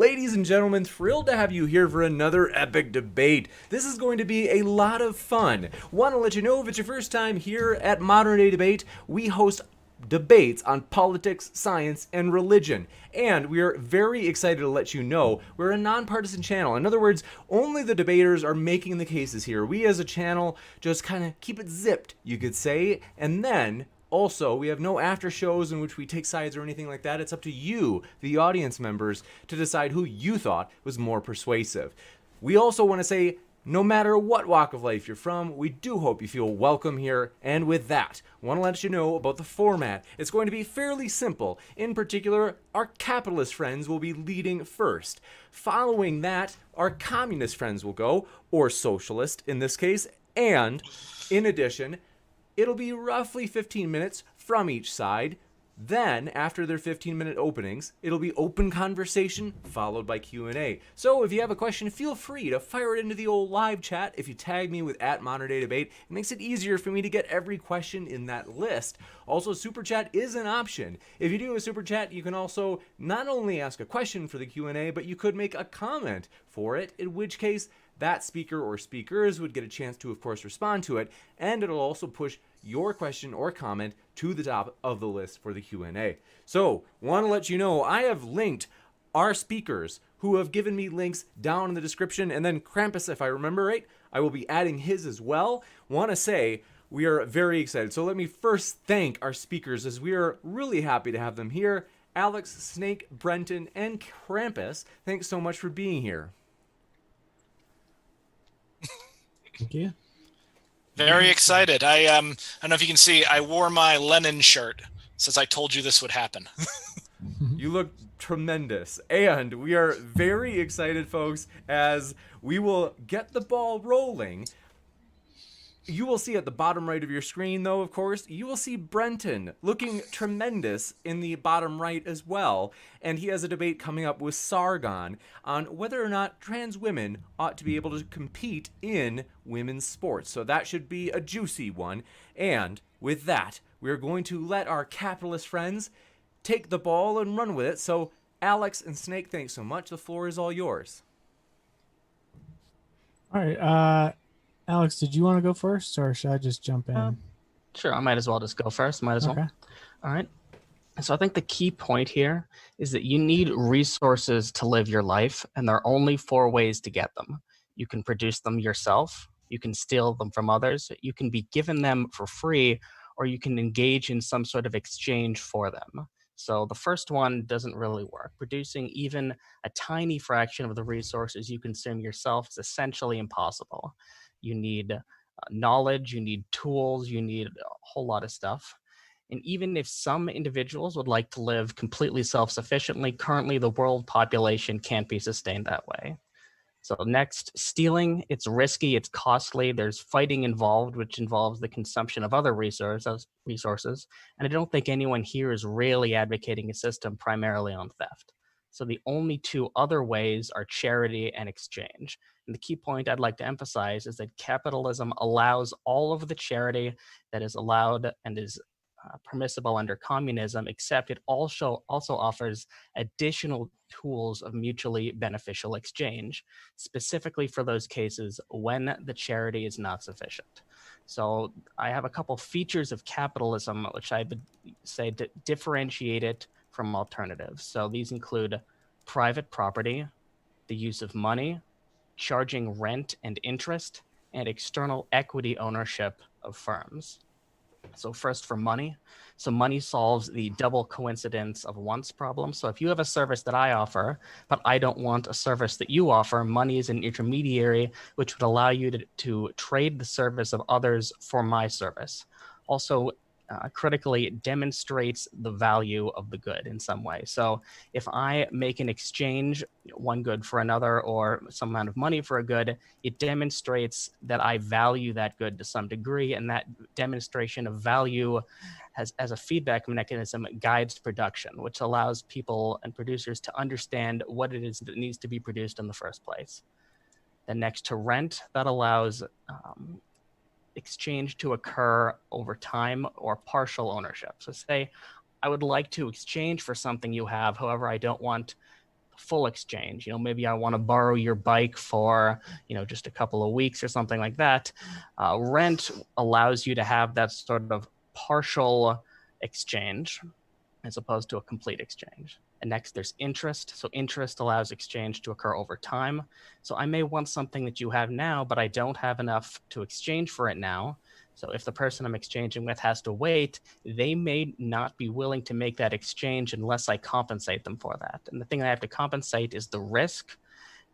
Ladies and gentlemen, thrilled to have you here for another epic debate. This is going to be a lot of fun. Want to let you know if it's your first time here at Modern Day Debate, we host debates on politics, science, and religion. And we are very excited to let you know we're a nonpartisan channel. In other words, only the debaters are making the cases here. We as a channel just kind of keep it zipped, you could say, and then also, we have no after shows in which we take sides or anything like that. It's up to you, the audience members, to decide who you thought was more persuasive. We also want to say, no matter what walk of life you're from, we do hope you feel welcome here. And with that, I want to let you know about the format. It's going to be fairly simple. In particular, our capitalist friends will be leading first. Following that, our communist friends will go, or socialist in this case. And in addition, it'll be roughly 15 minutes from each side. Then, after their 15-minute openings, it'll be open conversation followed by Q&A. So if you have a question, feel free to fire it into the old live chat. If you tag me with @ModernDayDebate, it makes it easier for me to get every question in that list. Also, Super Chat is an option. If you do a Super Chat, you can also not only ask a question for the Q&A, but you could make a comment for it, in which case that speaker or speakers would get a chance to, of course, respond to it, and it'll also push your question or comment to the top of the list for the Q&A. So, want to let you know, I have linked our speakers who have given me links down in the description, and then Krampus, if I remember right, I will be adding his as well. Want to say, we are very excited. So let me first thank our speakers, as we are really happy to have them here. Alex, Snake, Brenton, and Krampus, thanks so much for being here. Thank you. Very excited. I don't know if you can see, I wore my Lenin shirt since I told you this would happen. You look tremendous. And we are very excited, folks, as we will get the ball rolling. You will see at the bottom right of your screen, though, of course, you will see Brenton looking tremendous in the bottom right as well. And he has a debate coming up with Sargon on whether or not trans women ought to be able to compete in women's sports. So that should be a juicy one. And with that, we're going to let our capitalist friends take the ball and run with it. So Alex and Snake, thanks so much. The floor is all yours. All right. Alex, did you want to go first, or should I just jump in? Sure, I might as well just go first. Might as well. All right. So I think the key point here is that you need resources to live your life, and there are only 4 ways to get them. You can produce them yourself, you can steal them from others, you can be given them for free, or you can engage in some sort of exchange for them. So the first one doesn't really work. Producing even a tiny fraction of the resources you consume yourself is essentially impossible. You need knowledge, you need tools, you need a whole lot of stuff. And even if some individuals would like to live completely self-sufficiently, currently the world population can't be sustained that way. So next, stealing, it's risky, it's costly, there's fighting involved, which involves the consumption of other resources. And I don't think anyone here is really advocating a system primarily on theft. So the only 2 other ways are charity and exchange. And the key point I'd like to emphasize is that capitalism allows all of the charity that is allowed and is permissible under communism, except it also offers additional tools of mutually beneficial exchange, specifically for those cases when the charity is not sufficient. So I have a couple features of capitalism which I would say differentiate it from alternatives. So these include private property, the use of money, charging rent and interest, and external equity ownership of firms. So first for money. So money solves the double coincidence of wants problem. So if you have a service that I offer, but I don't want a service that you offer, money is an intermediary which would allow you to trade the service of others for my service. Also, critically, it demonstrates the value of the good in some way. So if I make an exchange, one good for another, or some amount of money for a good, it demonstrates that I value that good to some degree, and that demonstration of value has, as a feedback mechanism, guides production, which allows people and producers to understand what it is that needs to be produced in the first place. Then next to rent, that allows exchange to occur over time or partial ownership. So say I would like to exchange for something you have, however, I don't want full exchange. Maybe I want to borrow your bike for, just a couple of weeks or something like that. Rent allows you to have that sort of partial exchange as opposed to a complete exchange. And next, there's interest. So interest allows exchange to occur over time. So I may want something that you have now, but I don't have enough to exchange for it now. So if the person I'm exchanging with has to wait, they may not be willing to make that exchange unless I compensate them for that. And the thing I have to compensate is the risk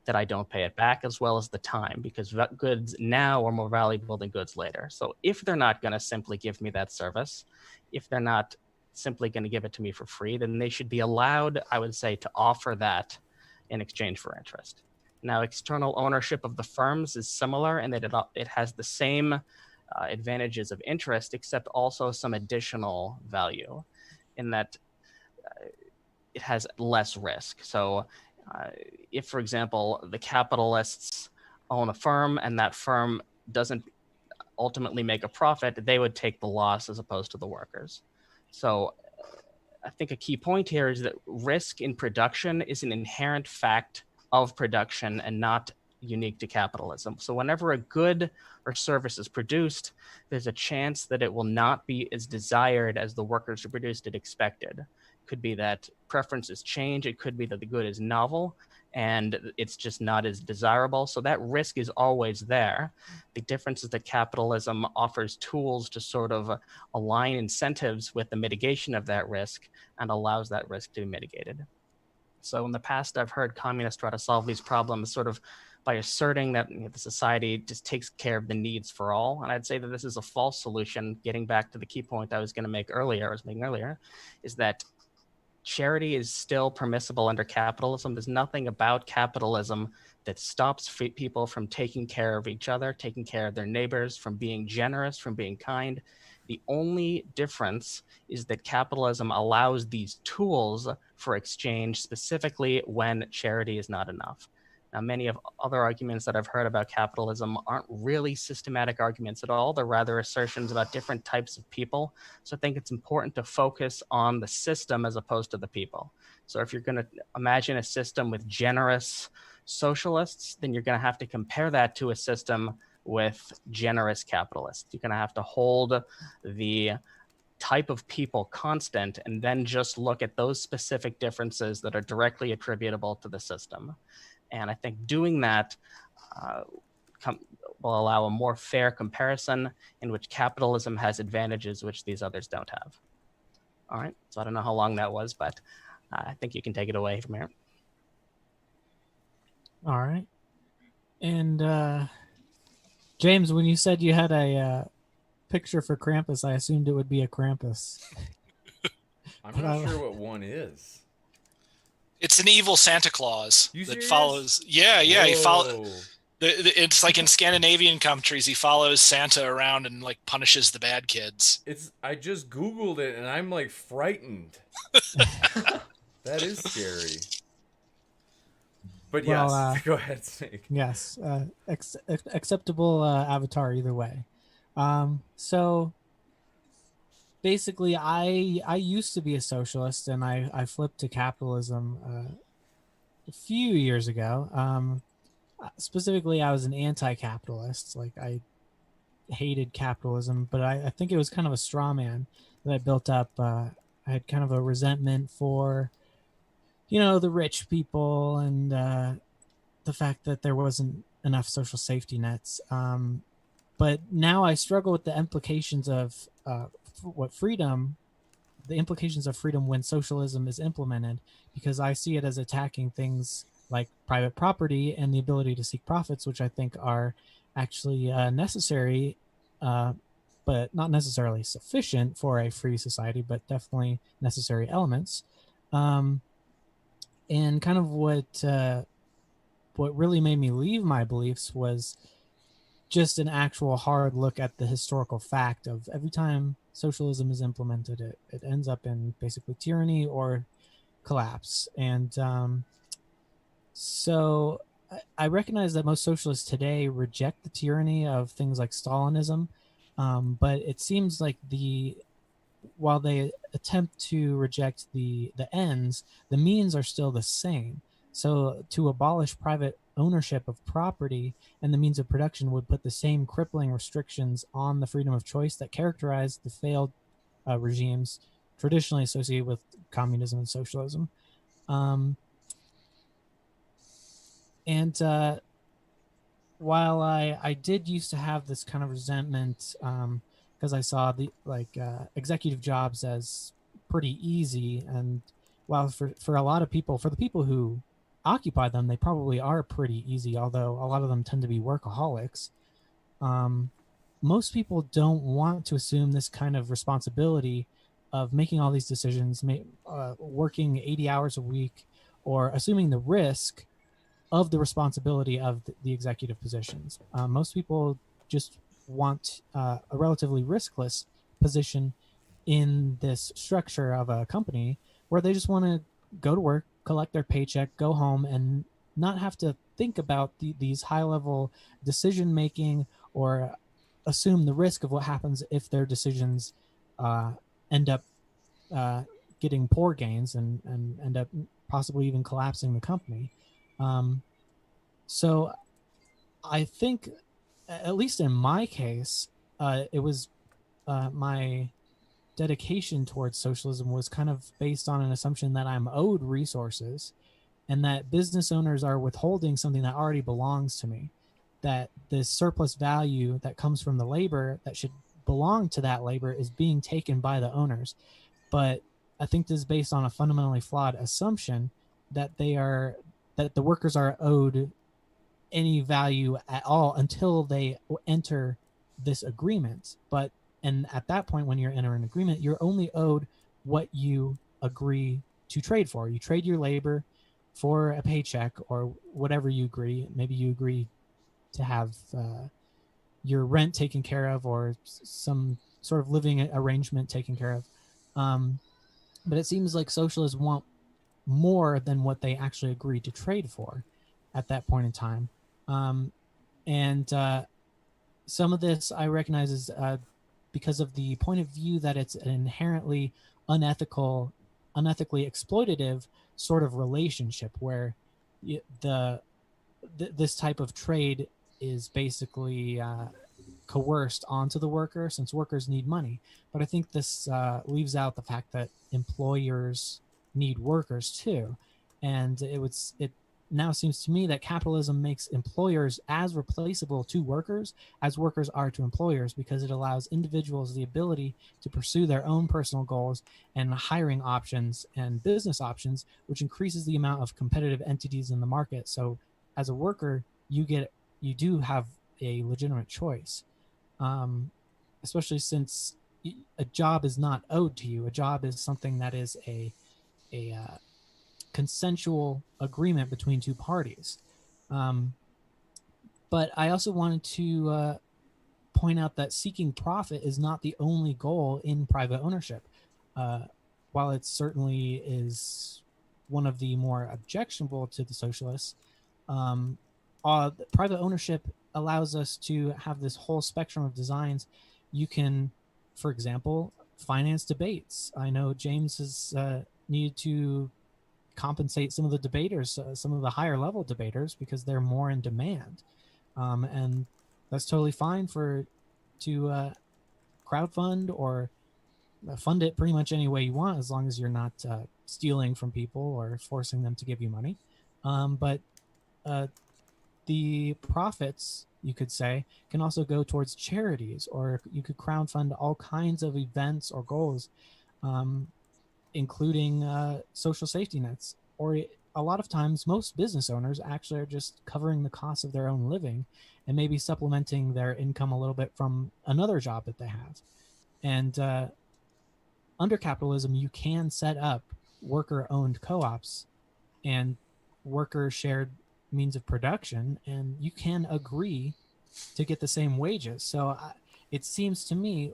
that I don't pay it back, as well as the time, because goods now are more valuable than goods later. So if they're not going to simply give me that service, if they're not simply going to give it to me for free, then they should be allowed, I would say, to offer that in exchange for interest. Now, external ownership of the firms is similar in that it has the same advantages of interest, except also some additional value in that it has less risk. So if, for example, the capitalists own a firm and that firm doesn't ultimately make a profit, they would take the loss as opposed to the workers. So I think a key point here is that risk in production is an inherent fact of production and not unique to capitalism. So whenever a good or service is produced, there's a chance that it will not be as desired as the workers who produced it expected. It could be that preferences change. It could be that the good is novel and it's just not as desirable. So that risk is always there. The difference is that capitalism offers tools to sort of align incentives with the mitigation of that risk and allows that risk to be mitigated. So in the past, I've heard communists try to solve these problems sort of by asserting that the society just takes care of the needs for all. And I'd say that this is a false solution. Getting back to the key point I was making earlier, is that charity is still permissible under capitalism. There's nothing about capitalism that stops people from taking care of each other, taking care of their neighbors, from being generous, from being kind. The only difference is that capitalism allows these tools for exchange, specifically when charity is not enough. Now, many of other arguments that I've heard about capitalism aren't really systematic arguments at all. They're rather assertions about different types of people. So I think it's important to focus on the system as opposed to the people. So if you're going to imagine a system with generous socialists, then you're going to have to compare that to a system with generous capitalists. You're going to have to hold the type of people constant and then just look at those specific differences that are directly attributable to the system. And I think doing that will allow a more fair comparison in which capitalism has advantages which these others don't have. All right, so I don't know how long that was, but I think you can take it away from here. All right. And James, when you said you had a picture for Krampus, I assumed it would be a Krampus. I'm not sure what one is. It's an evil Santa Claus that follows. Yeah, Whoa. he follows. It's like in Scandinavian countries, he follows Santa around and like punishes the bad kids. I just Googled it and I'm like frightened. That is scary. But yes, go ahead, Snake. Yes, acceptable avatar either way. So basically, I used to be a socialist, and I flipped to capitalism a few years ago. Specifically, I was an anti-capitalist. Like, I hated capitalism, but I think it was kind of a straw man that I built up. I had kind of a resentment for, the rich people and the fact that there wasn't enough social safety nets. But now I struggle with the implications of the implications of freedom when socialism is implemented, because I see it as attacking things like private property and the ability to seek profits, which I think are actually necessary, but not necessarily sufficient for a free society, but definitely necessary elements. And kind of what really made me leave my beliefs was just an actual hard look at the historical fact of every time socialism is implemented, it ends up in basically tyranny or collapse. And so I recognize that most socialists today reject the tyranny of things like Stalinism, but it seems like while they attempt to reject the ends, the means are still the same. So to abolish private ownership of property and the means of production would put the same crippling restrictions on the freedom of choice that characterized the failed regimes traditionally associated with communism and socialism. And while I did used to have this kind of resentment because I saw the executive jobs as pretty easy, and while for a lot of people, for the people who occupy them, they probably are pretty easy, although a lot of them tend to be workaholics. Most people don't want to assume this kind of responsibility of making all these decisions, working 80 hours a week, or assuming the risk of the responsibility of the executive positions. Most people just want a relatively riskless position in this structure of a company where they just want to go to work, collect their paycheck, go home, and not have to think about these high-level decision-making or assume the risk of what happens if their decisions end up getting poor gains and end up possibly even collapsing the company. So I think, at least in my case, it was my dedication towards socialism was kind of based on an assumption that I'm owed resources and that business owners are withholding something that already belongs to me, that the surplus value that comes from the labor that should belong to that labor is being taken by the owners. But I think this is based on a fundamentally flawed assumption that that the workers are owed any value at all until they enter this agreement. And at that point, when you're entering an agreement, you're only owed what you agree to trade for. You trade your labor for a paycheck or whatever you agree. Maybe you agree to have your rent taken care of or some sort of living arrangement taken care of. But it seems like socialists want more than what they actually agreed to trade for at that point in time. And some of this I recognize is because of the point of view that it's an inherently unethically exploitative sort of relationship where this type of trade is basically coerced onto the worker since workers need money. But I think this leaves out the fact that employers need workers too. And it now seems to me that capitalism makes employers as replaceable to workers as workers are to employers, because it allows individuals the ability to pursue their own personal goals and hiring options and business options, which increases the amount of competitive entities in the market. So as a worker, you do have a legitimate choice, especially since a job is not owed to you. A job is something that is a consensual agreement between two parties. But I also wanted to point out that seeking profit is not the only goal in private ownership. While it certainly is one of the more objectionable to the socialists, private ownership allows us to have this whole spectrum of designs. You can, for example, finance debates. I know James has needed to compensate some of the debaters, some of the higher level debaters, because they're more in demand. And that's totally fine to crowdfund or fund it pretty much any way you want, as long as you're not stealing from people or forcing them to give you money. But the profits, you could say, can also go towards charities, or you could crowdfund all kinds of events or goals, including social safety nets. Or a lot of times, most business owners actually are just covering the cost of their own living and maybe supplementing their income a little bit from another job that they have. And under capitalism, you can set up worker-owned co-ops and worker-shared means of production, and you can agree to get the same wages. So it seems to me,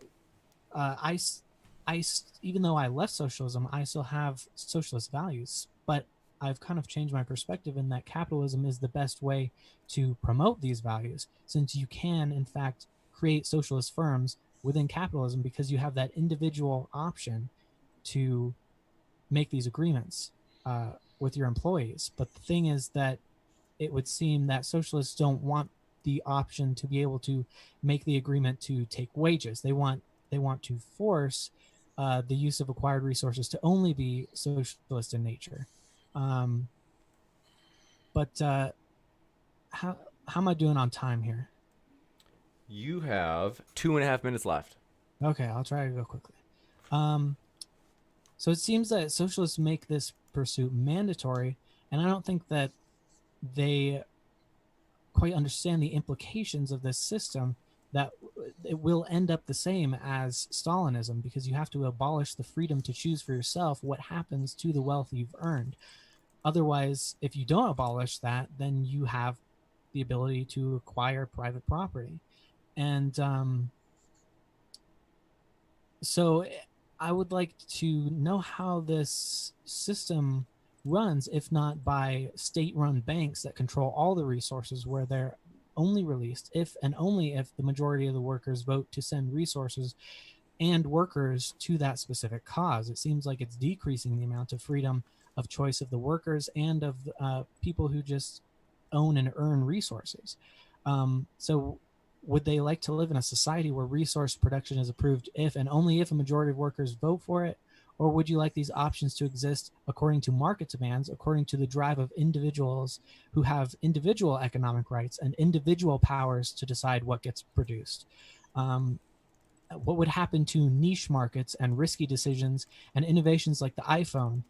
even though I left socialism, I still have socialist values, but I've kind of changed my perspective in that capitalism is the best way to promote these values, since you can, in fact, create socialist firms within capitalism because you have that individual option to make these agreements with your employees. But the thing is that it would seem that socialists don't want the option to be able to make the agreement to take wages. They want to force the use of acquired resources to only be socialist in nature. But how am I doing on time here? You have 2.5 minutes left. Okay, I'll try to go quickly. So it seems that socialists make this pursuit mandatory, and I don't think that they quite understand the implications of this system, that it will end up the same as Stalinism, because you have to abolish the freedom to choose for yourself what happens to the wealth you've earned. Otherwise, if you don't abolish that, then you have the ability to acquire private property. And so I would like to know how this system runs, if not by state-run banks that control all the resources, where they're only released if and only if the majority of the workers vote to send resources and workers to that specific cause. It seems like it's decreasing the amount of freedom of choice of the workers and of people who just own and earn resources. So would they like to live in a society where resource production is approved if and only if a majority of workers vote for it? Or would you like these options to exist according to market demands, according to the drive of individuals who have individual economic rights and individual powers to decide what gets produced? What would happen to niche markets and risky decisions and innovations like the iPhone?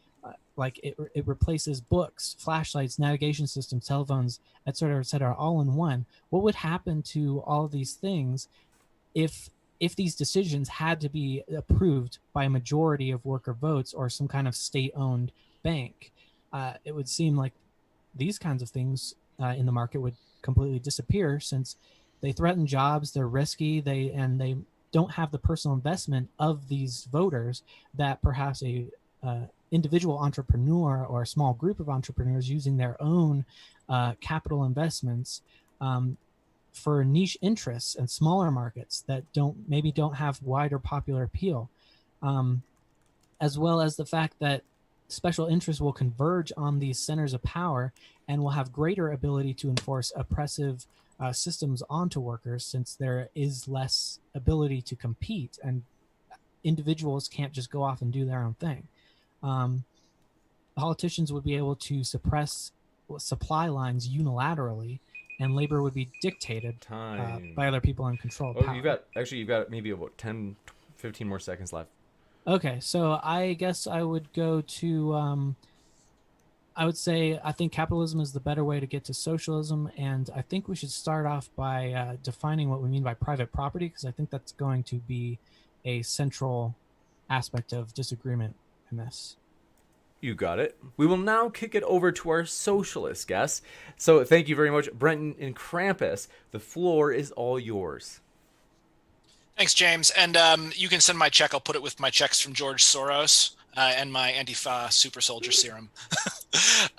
Like it replaces books, flashlights, navigation systems, telephones, et cetera, all in one. What would happen to all of these things if these decisions had to be approved by a majority of worker votes or some kind of state-owned bank? It would seem like these kinds of things in the market would completely disappear, since they threaten jobs, they're risky, they don't have the personal investment of these voters that perhaps a individual entrepreneur or a small group of entrepreneurs using their own capital investments for niche interests and smaller markets that maybe don't have wider popular appeal, as well as the fact that special interests will converge on these centers of power and will have greater ability to enforce oppressive systems onto workers, since there is less ability to compete and individuals can't just go off and do their own thing. Politicians would be able to suppress supply lines unilaterally, and labor would be dictated by other people in control of power. You've got maybe about 10, 15 more seconds left. Okay, so I guess I would go to, I would say I think capitalism is the better way to get to socialism, and I think we should start off by defining what we mean by private property, because I think that's going to be a central aspect of disagreement in this. You got it. We will now kick it over to our socialist guests. So thank you very much, Brenton and Krampus. The floor is all yours. Thanks, James. And you can send my check. I'll put it with my checks from George Soros and my Antifa super soldier serum.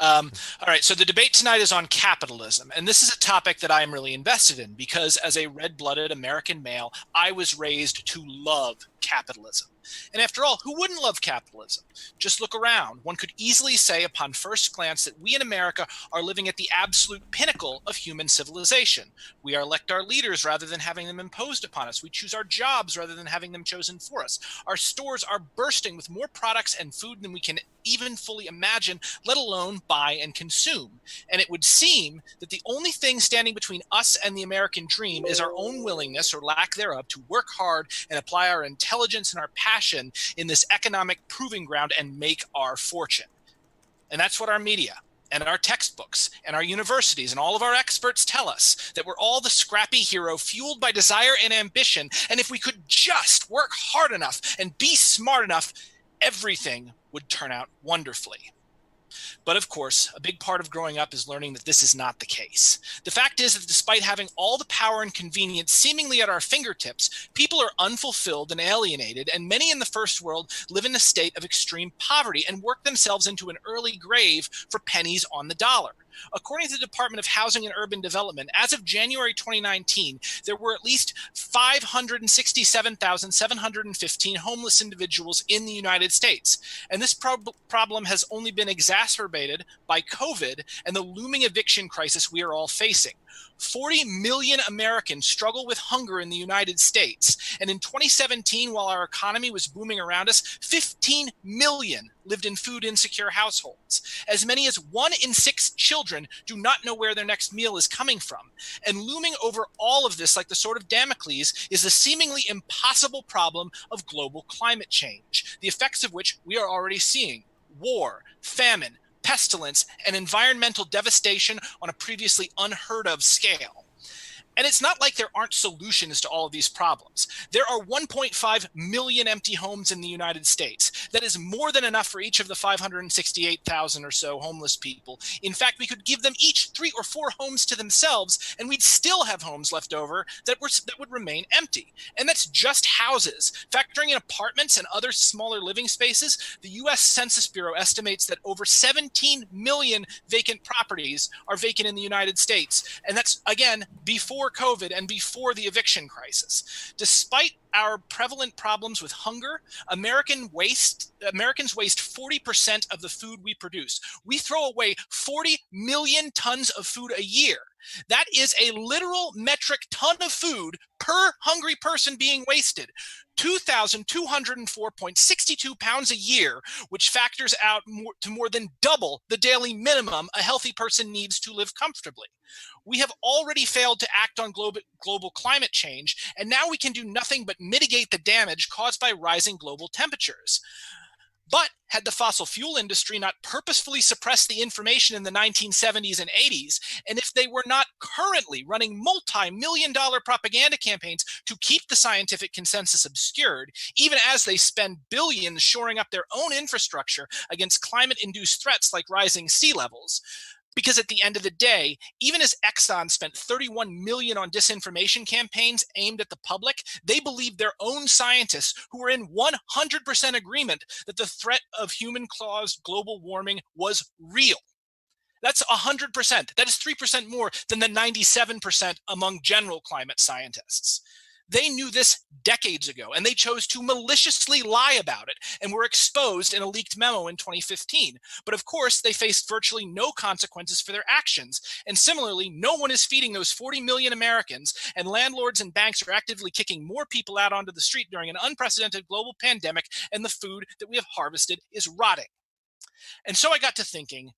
All right. So the debate tonight is on capitalism. And this is a topic that I am really invested in because as a red-blooded American male, I was raised to love capitalism. And after all, who wouldn't love capitalism? Just look around. One could easily say upon first glance that we in America are living at the absolute pinnacle of human civilization. We elect our leaders rather than having them imposed upon us. We choose our jobs rather than having them chosen for us. Our stores are bursting with more products and food than we can even fully imagine, let alone buy and consume. And it would seem that the only thing standing between us and the American dream is our own willingness or lack thereof to work hard and apply our intelligence and our passion in this economic proving ground and make our fortune. And that's what our media and our textbooks and our universities and all of our experts tell us, that we're all the scrappy hero fueled by desire and ambition. And if we could just work hard enough and be smart enough, everything would turn out wonderfully. But of course, a big part of growing up is learning that this is not the case. The fact is that despite having all the power and convenience seemingly at our fingertips, people are unfulfilled and alienated, and many in the first world live in a state of extreme poverty and work themselves into an early grave for pennies on the dollar. According to the Department of Housing and Urban Development, as of January 2019, there were at least 567,715 homeless individuals in the United States. And this problem has only been exacerbated by COVID and the looming eviction crisis we are all facing. 40 million Americans struggle with hunger in the United States. And in 2017, while our economy was booming around us, 15 million lived in food insecure households. As many as 1 in 6 children do not know where their next meal is coming from. And looming over all of this, like the sword of Damocles, is the seemingly impossible problem of global climate change, the effects of which we are already seeing: war, famine, pestilence, and environmental devastation on a previously unheard of scale. And it's not like there aren't solutions to all of these problems. There are 1.5 million empty homes in the United States. That is more than enough for each of the 568,000 or so homeless people. In fact, we could give them each 3 or 4 homes to themselves, and we'd still have homes left over that would remain empty. And that's just houses. Factoring in apartments and other smaller living spaces, the U.S. Census Bureau estimates that over 17 million vacant properties are vacant in the United States. And that's, again, before COVID and before the eviction crisis. Despite our prevalent problems with hunger, Americans waste 40% of the food we produce. We throw away 40 million tons of food a year. That is a literal metric ton of food per hungry person being wasted. 2,204.62 pounds a year, which factors out to more than double the daily minimum a healthy person needs to live comfortably. We have already failed to act on global climate change, and now we can do nothing but mitigate the damage caused by rising global temperatures. But had the fossil fuel industry not purposefully suppressed the information in the 1970s and 80s, and if they were not currently running multi-million-dollar propaganda campaigns to keep the scientific consensus obscured, even as they spend billions shoring up their own infrastructure against climate-induced threats like rising sea levels. Because at the end of the day, even as Exxon spent $31 million on disinformation campaigns aimed at the public, they believed their own scientists, who were in 100% agreement that the threat of human-caused global warming was real. That's 100%. That is 3% more than the 97% among general climate scientists. They knew this decades ago, and they chose to maliciously lie about it and were exposed in a leaked memo in 2015. But of course, they faced virtually no consequences for their actions. And similarly, no one is feeding those 40 million Americans, and landlords and banks are actively kicking more people out onto the street during an unprecedented global pandemic, and the food that we have harvested is rotting. And so I got to thinking,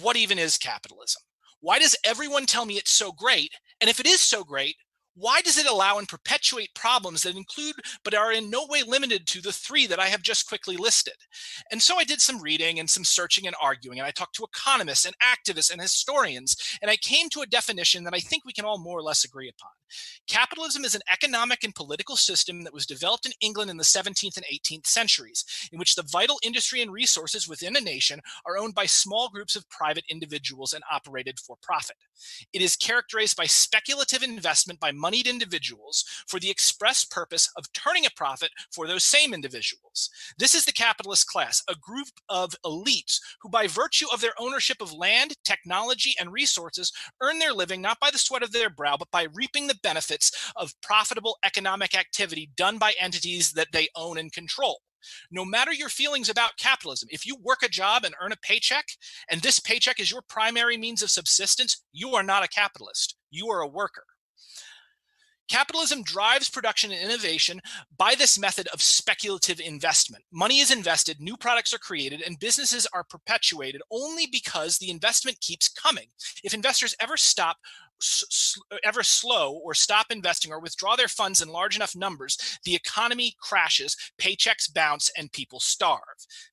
what even is capitalism? Why does everyone tell me it's so great? And if it is so great, why does it allow and perpetuate problems that include but are in no way limited to the 3 that I have just quickly listed? And so I did some reading and some searching and arguing, and I talked to economists and activists and historians, and I came to a definition that I think we can all more or less agree upon. Capitalism is an economic and political system that was developed in England in the 17th and 18th centuries, in which the vital industry and resources within a nation are owned by small groups of private individuals and operated for profit. It is characterized by speculative investment by moneyed individuals for the express purpose of turning a profit for those same individuals. This is the capitalist class, a group of elites who, by virtue of their ownership of land, technology, and resources, earn their living not by the sweat of their brow, but by reaping the benefits of profitable economic activity done by entities that they own and control. No matter your feelings about capitalism, if you work a job and earn a paycheck, and this paycheck is your primary means of subsistence, you are not a capitalist. You are a worker. Capitalism drives production and innovation by this method of speculative investment. Money is invested, new products are created, and businesses are perpetuated only because the investment keeps coming. If investors ever slow or stop investing or withdraw their funds in large enough numbers, the economy crashes, paychecks bounce, and people starve.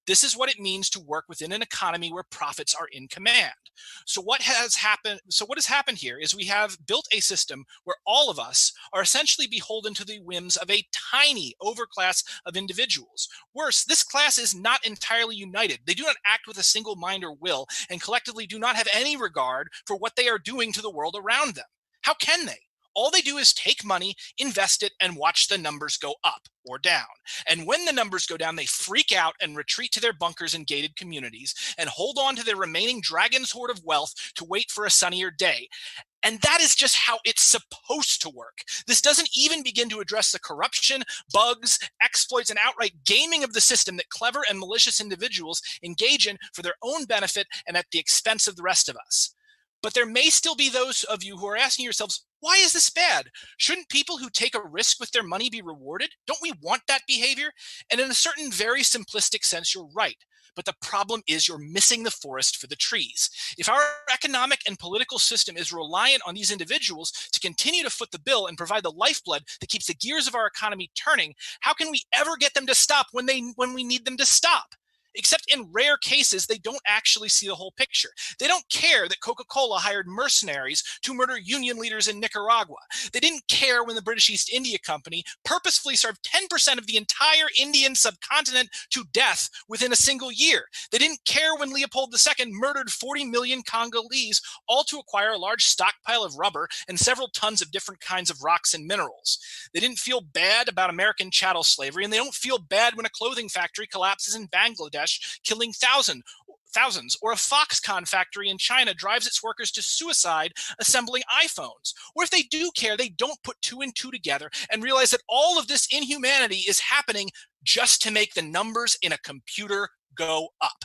This is what it means to work within an economy where profits are in command. So what has happened here is we have built a system where all of us are essentially beholden to the whims of a tiny overclass of individuals. Worse, this class is not entirely united. They do not act with a single mind or will, and collectively do not have any regard for what they are doing to the world around them. How can they? All they do is take money, invest it, and watch the numbers go up or down. And when the numbers go down, they freak out and retreat to their bunkers in gated communities and hold on to their remaining dragon's hoard of wealth to wait for a sunnier day. And that is just how it's supposed to work. This doesn't even begin to address the corruption, bugs, exploits, and outright gaming of the system that clever and malicious individuals engage in for their own benefit and at the expense of the rest of us. But there may still be those of you who are asking yourselves, why is this bad? Shouldn't people who take a risk with their money be rewarded? Don't we want that behavior? And in a certain very simplistic sense, you're right. But the problem is you're missing the forest for the trees. If our economic and political system is reliant on these individuals to continue to foot the bill and provide the lifeblood that keeps the gears of our economy turning, how can we ever get them to stop when we need them to stop? Except in rare cases, they don't actually see the whole picture. They don't care that Coca-Cola hired mercenaries to murder union leaders in Nicaragua. They didn't care when the British East India Company purposefully starved 10% of the entire Indian subcontinent to death within a single year. They didn't care when Leopold II murdered 40 million Congolese, all to acquire a large stockpile of rubber and several tons of different kinds of rocks and minerals. They didn't feel bad about American chattel slavery, and they don't feel bad when a clothing factory collapses in Bangladesh, killing thousands, or a Foxconn factory in China drives its workers to suicide assembling iPhones. Or if they do care, they don't put two and two together and realize that all of this inhumanity is happening just to make the numbers in a computer go up.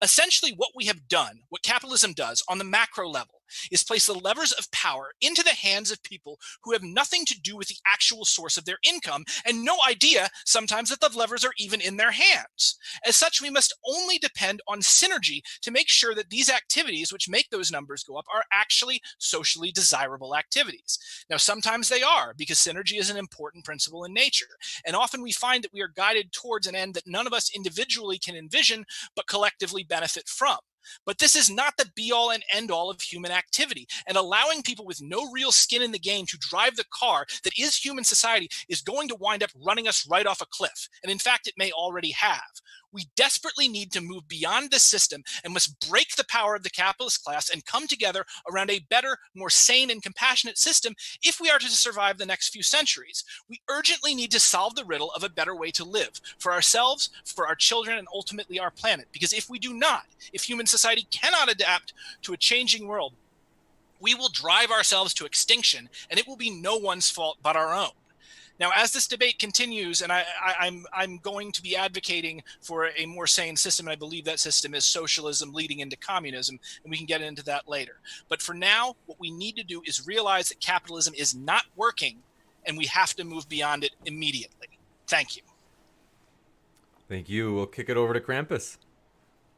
Essentially, what we have done, what capitalism does on the macro level, is place the levers of power into the hands of people who have nothing to do with the actual source of their income and no idea sometimes that the levers are even in their hands. As such, we must only depend on synergy to make sure that these activities which make those numbers go up are actually socially desirable activities. Now, sometimes they are, because synergy is an important principle in nature. And often we find that we are guided towards an end that none of us individually can envision, but collectively benefit from. But this is not the be-all and end-all of human activity, and allowing people with no real skin in the game to drive the car that is human society is going to wind up running us right off a cliff, and in fact, it may already have. We desperately need to move beyond this system and must break the power of the capitalist class and come together around a better, more sane and compassionate system if we are to survive the next few centuries. We urgently need to solve the riddle of a better way to live for ourselves, for our children, and ultimately our planet. Because if we do not, if human society cannot adapt to a changing world, we will drive ourselves to extinction, and it will be no one's fault but our own. Now, as this debate continues, and I'm going to be advocating for a more sane system, and I believe that system is socialism leading into communism, and we can get into that later. But for now, what we need to do is realize that capitalism is not working, and we have to move beyond it immediately. Thank you. Thank you. We'll kick it over to Krampus.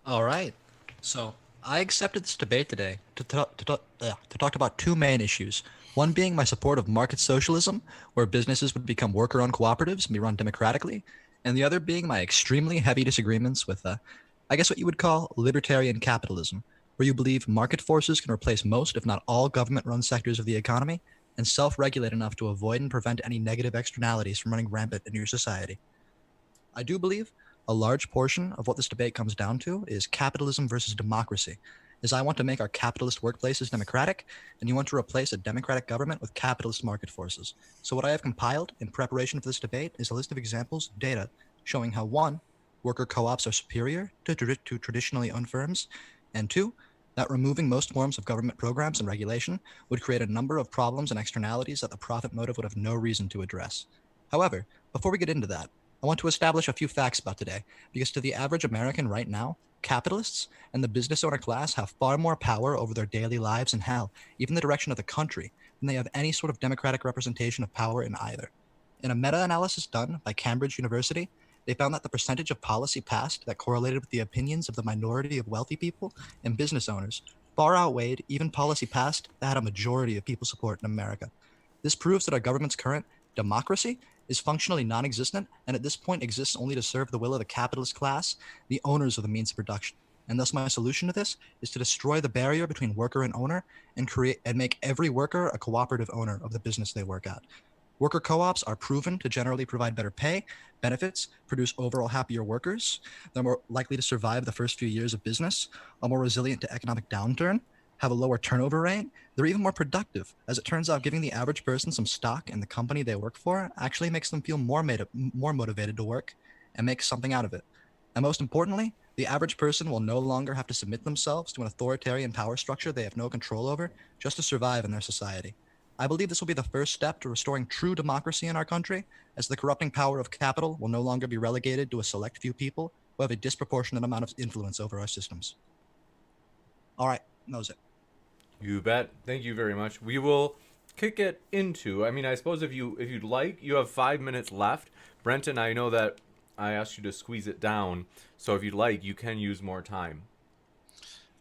All right. So I accepted this debate today to talk about two main issues. One being my support of market socialism, where businesses would become worker-owned cooperatives and be run democratically, and the other being my extremely heavy disagreements with, I guess what you would call libertarian capitalism, where you believe market forces can replace most, if not all, government-run sectors of the economy and self-regulate enough to avoid and prevent any negative externalities from running rampant in your society. I do believe a large portion of what this debate comes down to is capitalism versus democracy, as I want to make our capitalist workplaces democratic, and you want to replace a democratic government with capitalist market forces. So what I have compiled in preparation for this debate is a list of examples of data showing how, one, worker co-ops are superior to traditionally owned firms, and two, that removing most forms of government programs and regulation would create a number of problems and externalities that the profit motive would have no reason to address. However, before we get into that, I want to establish a few facts about today, because to the average American right now, capitalists and the business owner class have far more power over their daily lives and hell, even the direction of the country, than they have any sort of democratic representation of power in either. In a meta-analysis done by Cambridge University, they found that the percentage of policy passed that correlated with the opinions of the minority of wealthy people and business owners far outweighed even policy passed that had a majority of people support in America. This proves that our government's current democracy is functionally non-existent, and at this point exists only to serve the will of the capitalist class, the owners of the means of production. And thus my solution to this is to destroy the barrier between worker and owner and make every worker a cooperative owner of the business they work at. Worker co-ops are proven to generally provide better pay, benefits, produce overall happier workers. They're more likely to survive the first few years of business, are more resilient to economic downturn, have a lower turnover rate, they're even more productive. As it turns out, giving the average person some stock in the company they work for actually makes them feel more motivated to work and make something out of it. And most importantly, the average person will no longer have to submit themselves to an authoritarian power structure they have no control over just to survive in their society. I believe this will be the first step to restoring true democracy in our country, as the corrupting power of capital will no longer be relegated to a select few people who have a disproportionate amount of influence over our systems. All right, that was it. You bet. Thank you very much. We will kick it into. I mean, I suppose if you'd like, you have 5 minutes left. Brenton, I know that I asked you to squeeze it down, so if you'd like, you can use more time.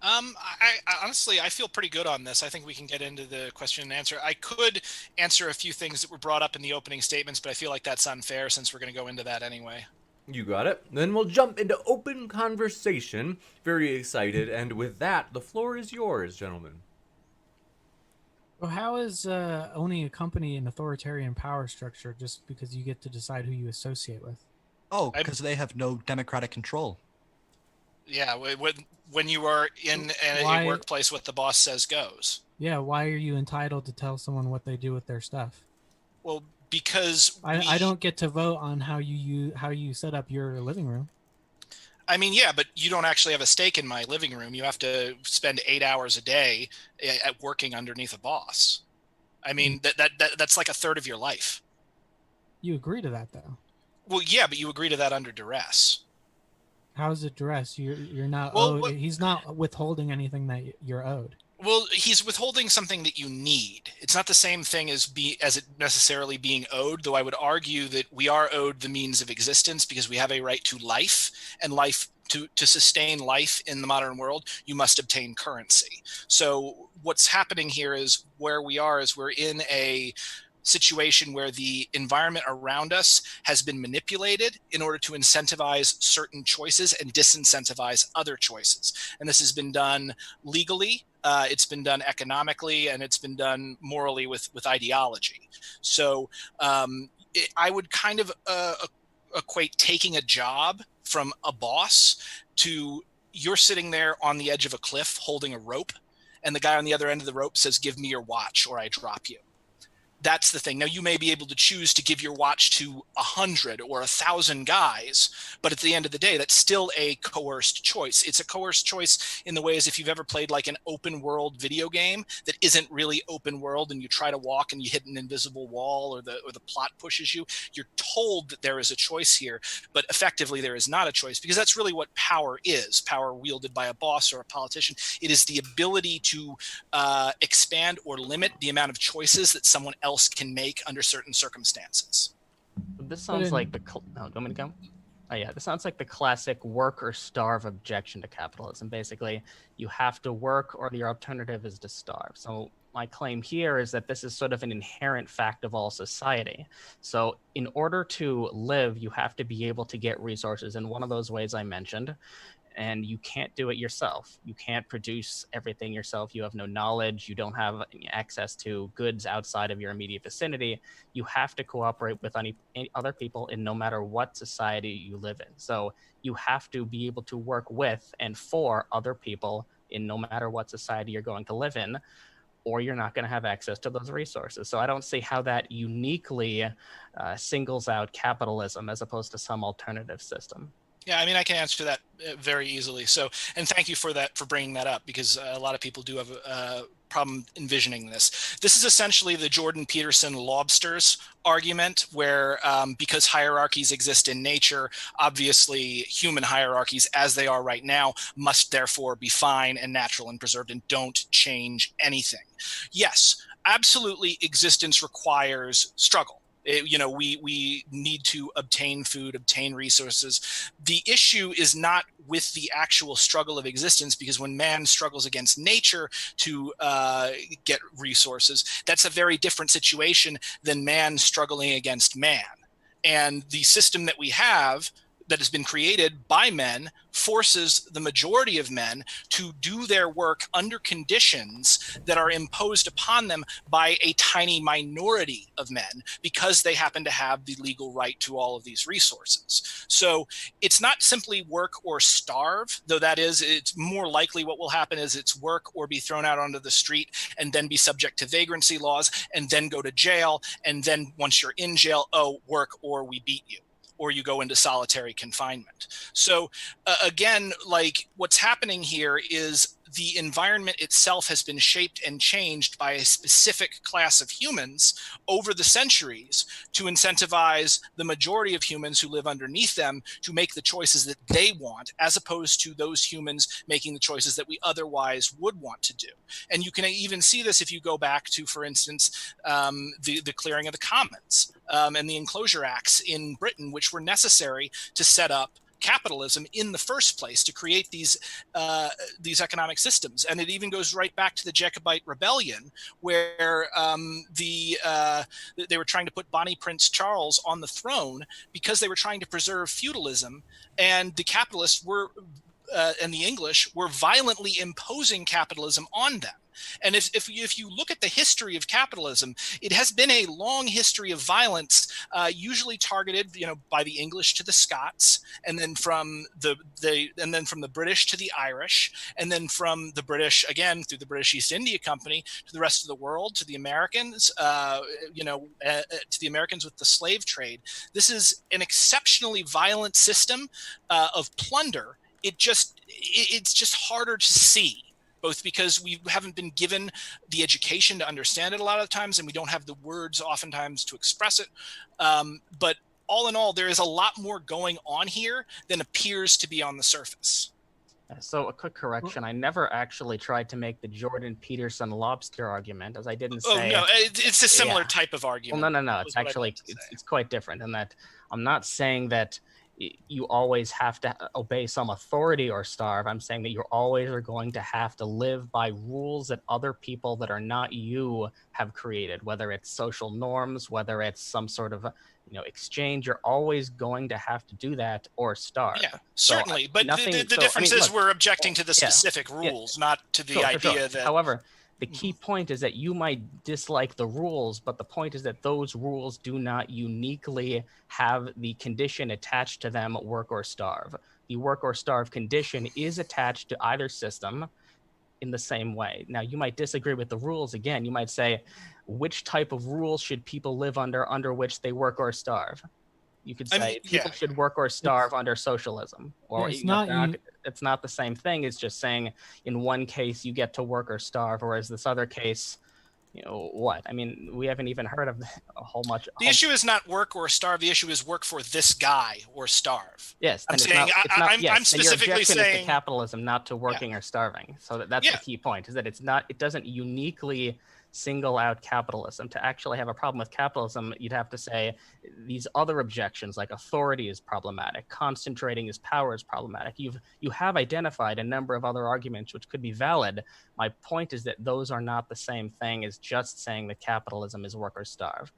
I honestly, I feel pretty good on this. I think we can get into the question and answer. I could answer a few things that were brought up in the opening statements, but I feel like that's unfair since we're going to go into that anyway. You got it. Then we'll jump into open conversation. Very excited. And with that, the floor is yours, gentlemen. Well, how is owning a company an authoritarian power structure just because you get to decide who you associate with? Oh, because they have no democratic control. Yeah, when you are in a workplace, what the boss says goes. Yeah, why are you entitled to tell someone what they do with their stuff? Well, because I don't get to vote on how you set up your living room. I mean, yeah, but you don't actually have a stake in my living room. You have to spend 8 hours a day at working underneath a boss. I mean, that's like a third of your life. You agree to that, though. Well, yeah, but you agree to that under duress. How is it duress? You're not Well, owed. He's not withholding anything that you're owed. Well, he's withholding something that you need. It's not the same thing as it necessarily being owed, though I would argue that we are owed the means of existence because we have a right to life, and life to sustain life in the modern world, you must obtain currency. So what's happening here is where we are is we're in a situation where the environment around us has been manipulated in order to incentivize certain choices and disincentivize other choices. And this has been done legally, it's been done economically, and it's been done morally with ideology. So I would kind of equate taking a job from a boss to you're sitting there on the edge of a cliff holding a rope, and the guy on the other end of the rope says, "Give me your watch or I drop you." That's the thing. Now, you may be able to choose to give your watch to 100 or 1,000 guys, but at the end of the day, that's still a coerced choice. It's a coerced choice in the way as if you've ever played like an open world video game that isn't really open world, and you try to walk and you hit an invisible wall, or the plot pushes you. You're told that there is a choice here, but effectively there is not a choice, because that's really what power is. Power wielded by a boss or a politician. It is the ability to expand or limit the amount of choices that someone else can make under certain circumstances. This sounds like the... do you want me to go? Oh, yeah. This sounds like the classic work or starve objection to capitalism. Basically, you have to work or your alternative is to starve. So my claim here is that this is sort of an inherent fact of all society. So in order to live, you have to be able to get resources in one of those ways I mentioned. And you can't do it yourself. You can't produce everything yourself. You have no knowledge. You don't have access to goods outside of your immediate vicinity. You have to cooperate with any other people in no matter what society you live in. So you have to be able to work with and for other people in no matter what society you're going to live in, or you're not going to have access to those resources. So I don't see how that uniquely singles out capitalism as opposed to some alternative system. Yeah, I mean, I can answer that very easily. So, and thank you for bringing that up, because a lot of people do have a problem envisioning this. This is essentially the Jordan Peterson lobsters argument, where because hierarchies exist in nature, obviously human hierarchies as they are right now must therefore be fine and natural and preserved and don't change anything. Yes, absolutely, existence requires struggle. We need to obtain food, obtain resources. The issue is not with the actual struggle of existence, because when man struggles against nature to get resources, that's a very different situation than man struggling against man. And the system that we have, that has been created by men forces the majority of men to do their work under conditions that are imposed upon them by a tiny minority of men because they happen to have the legal right to all of these resources. So it's not simply work or starve, though that is, it's more likely what will happen is it's work or be thrown out onto the street and then be subject to vagrancy laws and then go to jail. And then once you're in jail, oh, work or we beat you, or you go into solitary confinement. So again, like what's happening here is the environment itself has been shaped and changed by a specific class of humans over the centuries to incentivize the majority of humans who live underneath them to make the choices that they want, as opposed to those humans making the choices that we otherwise would want to do. And you can even see this if you go back to, for instance, the clearing of the commons and the enclosure acts in Britain, which were necessary to set up capitalism in the first place, to create these economic systems. And it even goes right back to the Jacobite Rebellion, where they were trying to put Bonnie Prince Charles on the throne because they were trying to preserve feudalism, and the capitalists were and the English were violently imposing capitalism on them. And if you look at the history of capitalism, it has been a long history of violence, usually targeted, by the English to the Scots, and then from the British to the Irish, and then from the British again through the British East India Company to the rest of the world, to the Americans, to the Americans with the slave trade. This is an exceptionally violent system of plunder. It's just harder to see, both because we haven't been given the education to understand it a lot of times, and we don't have the words oftentimes to express it. But all in all, there is a lot more going on here than appears to be on the surface. So a quick correction. I never actually tried to make the Jordan Peterson lobster argument, as I didn't say. Oh, no, it's a similar type of argument. Well, no. It's actually, it's quite different in that I'm not saying that you always have to obey some authority or starve. I'm saying that you always are going to have to live by rules that other people that are not you have created, whether it's social norms, whether it's some sort of exchange. You're always going to have to do that or starve. Yeah, certainly. But the difference is we're objecting to the specific rules, not to the idea that... However, the key point is that you might dislike the rules, but the point is that those rules do not uniquely have the condition attached to them, work or starve. The work or starve condition is attached to either system in the same way. Now, you might disagree with the rules. Again, you might say, which type of rules should people live under which they work or starve? You could say people should work or starve under socialism. Or it's not the same thing. It's just saying in one case you get to work or starve, whereas this other case, what? I mean, we haven't even heard of a whole much. The issue is not work or starve. The issue is work for this guy or starve. Yes, I'm specifically saying to capitalism, not to working or starving. So that's the key point: is that it doesn't uniquely single out capitalism. To actually have a problem with capitalism, you'd have to say these other objections, like authority is problematic, concentrating his power is problematic. You have identified a number of other arguments which could be valid. My point is that those are not the same thing as just saying that capitalism is work or starve.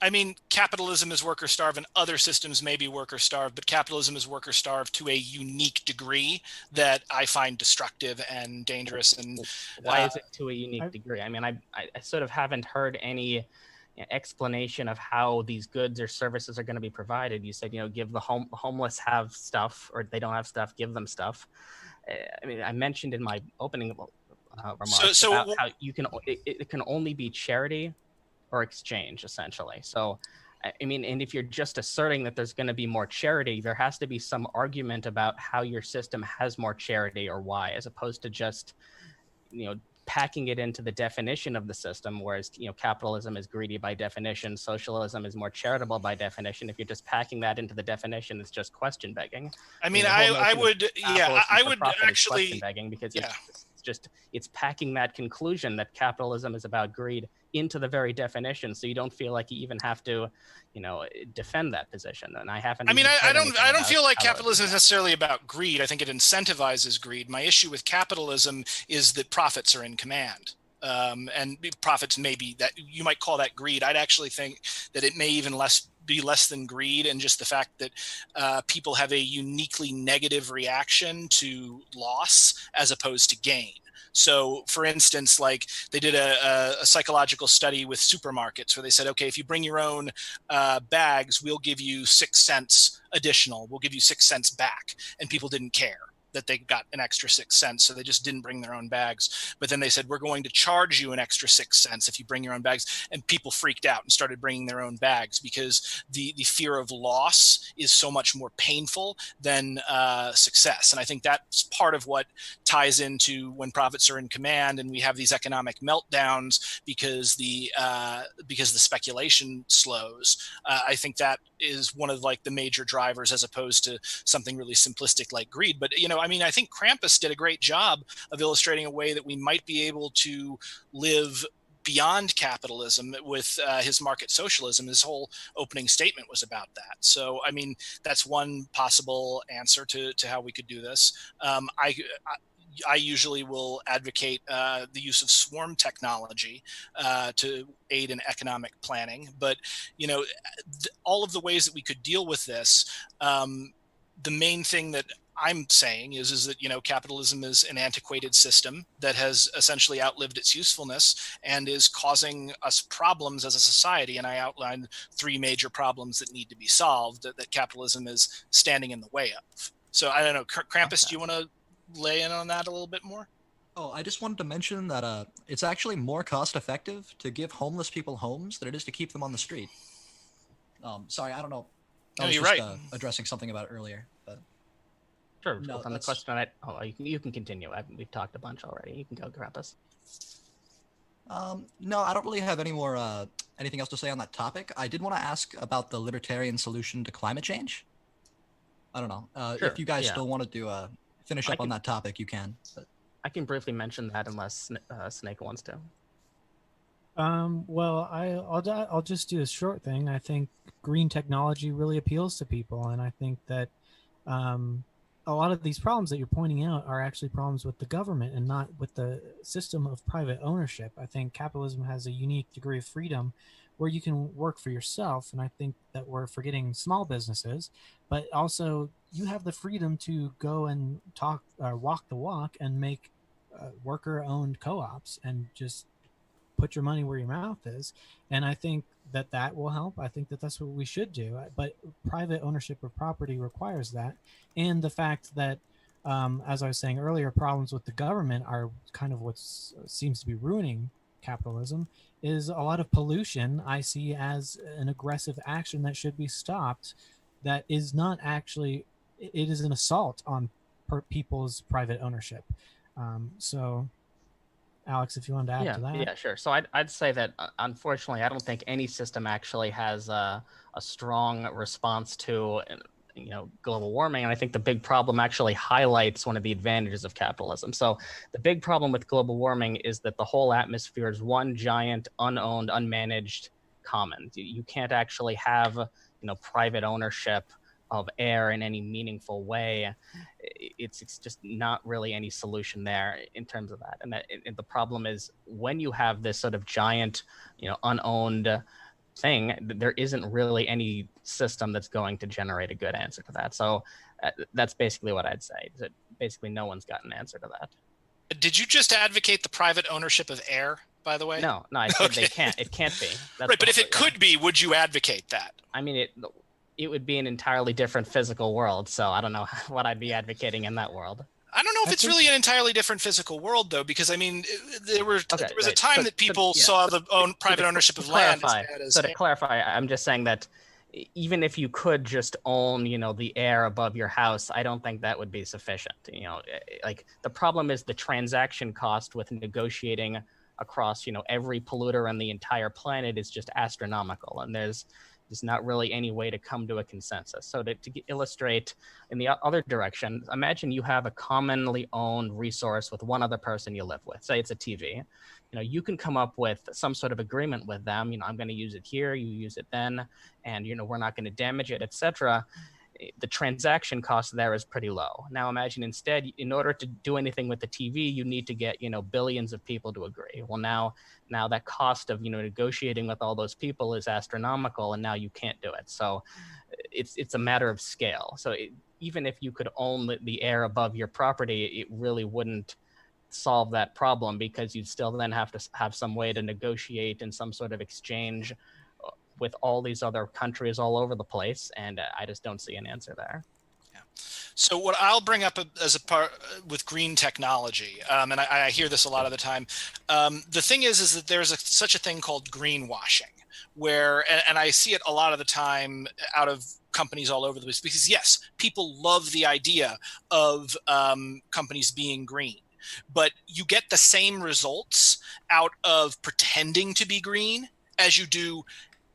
I mean, capitalism is work or starve, and other systems may be work or starve, but capitalism is work or starve to a unique degree that I find destructive and dangerous. And why is it to a unique degree? I mean, I sort of haven't heard any explanation of how these goods or services are going to be provided. You said, give the homeless have stuff, or they don't have stuff, give them stuff. I mean, I mentioned in my opening remarks about how it can only be charity or exchange, essentially. So, I mean, and if you're just asserting that there's going to be more charity, there has to be some argument about how your system has more charity or why, as opposed to just, packing it into the definition of the system, whereas, capitalism is greedy by definition, socialism is more charitable by definition. If you're just packing that into the definition, it's just question begging. I mean, I would actually question begging, because it's packing that conclusion that capitalism is about greed into the very definition, so you don't feel like you even have to defend that position. And I don't feel like capitalism is necessarily about greed. I think it incentivizes greed. My issue with capitalism is that profits are in command. And profits may be that you might call that greed. I'd actually think that it may even be less than greed and just the fact that people have a uniquely negative reaction to loss as opposed to gain. So, for instance, like they did a psychological study with supermarkets where they said, okay, if you bring your own bags, we'll give you 6 cents additional. We'll give you 6 cents back. And people didn't care that they got an extra 6 cents, so they just didn't bring their own bags. But then they said, we're going to charge you an extra 6 cents if you bring your own bags. And people freaked out and started bringing their own bags because the fear of loss is so much more painful than success. And I think that's part of what ties into when profits are in command and we have these economic meltdowns because the speculation slows. I think that is one of like the major drivers as opposed to something really simplistic like greed. But, I mean, I think Krampus did a great job of illustrating a way that we might be able to live beyond capitalism with his market socialism. His whole opening statement was about that. So, I mean, that's one possible answer to how we could do this. I usually will advocate the use of swarm technology to aid in economic planning. But, all of the ways that we could deal with this, the main thing that I'm saying is that, capitalism is an antiquated system that has essentially outlived its usefulness and is causing us problems as a society. And I outlined 3 major problems that need to be solved that capitalism is standing in the way of. So I don't know, Krampus, do you want to lay in on that a little bit more? Oh, I just wanted to mention that it's actually more cost effective to give homeless people homes than it is to keep them on the street. Sorry, I don't know. I was you're just, right. Addressing something about it earlier, but Sure. No, on the question, you can continue. We've talked a bunch already. You can go, Krampus. no, I don't really have any more anything else to say on that topic. I did want to ask about the libertarian solution to climate change. I don't know Sure, if you guys yeah. still want to finish up on that topic. You can. But... I can briefly mention that unless Snake wants to. Well, I'll just do a short thing. I think green technology really appeals to people, and I think that a lot of these problems that you're pointing out are actually problems with the government and not with the system of private ownership. I think capitalism has a unique degree of freedom where you can work for yourself, and I think that we're forgetting small businesses, but also you have the freedom to go and walk the walk and make worker-owned co-ops and just put your money where your mouth is. And I think that will help. I think that's what we should do. But private ownership of property requires that. And the fact that, as I was saying earlier, problems with the government are kind of what seems to be ruining capitalism is a lot of pollution I see as an aggressive action that should be stopped. That is not actually, it is an assault on people's private ownership. So Alex, if you wanted to add to that. Yeah, sure. So I'd say that, unfortunately, I don't think any system actually has a strong response to, global warming. And I think the big problem actually highlights one of the advantages of capitalism. So the big problem with global warming is that the whole atmosphere is one giant, unowned, unmanaged commons. You can't actually have, private ownership of air in any meaningful way. It's just not really any solution there in terms of that. And the problem is when you have this sort of giant, unowned thing, there isn't really any system that's going to generate a good answer to that. So that's basically what I'd say. That basically no one's got an answer to that. Did you just advocate the private ownership of air, by the way? No, I said they can't. It can't be. That's right, but if it could be, would you advocate that? I mean, it would be an entirely different physical world. So I don't know what I'd be advocating in that world. I don't know if it's really an entirely different physical world, though, because I mean, there was a time that people saw the private ownership of land. So to clarify, I'm just saying that even if you could just own, the air above your house, I don't think that would be sufficient. Like the problem is the transaction cost with negotiating across, every polluter on the entire planet is just astronomical, and there's not really any way to come to a consensus. So to illustrate in the other direction, imagine you have a commonly owned resource with one other person you live with. Say it's a TV. You can come up with some sort of agreement with them. I'm going to use it here, you use it then, and we're not going to damage it, etc. the transaction cost there is pretty low. Now imagine instead, in order to do anything with the TV, you need to get, billions of people to agree. Well, now that cost of, negotiating with all those people is astronomical, and now you can't do it. So it's a matter of scale. So even if you could own the air above your property, it really wouldn't solve that problem, because you'd still then have to have some way to negotiate in some sort of exchange with all these other countries all over the place, and I just don't see an answer there. Yeah. So what I'll bring up as a part with green technology, and I hear this a lot of the time. The thing is that there's such a thing called greenwashing, where, and I see it a lot of the time out of companies all over the place, because yes, people love the idea of companies being green, but you get the same results out of pretending to be green as you do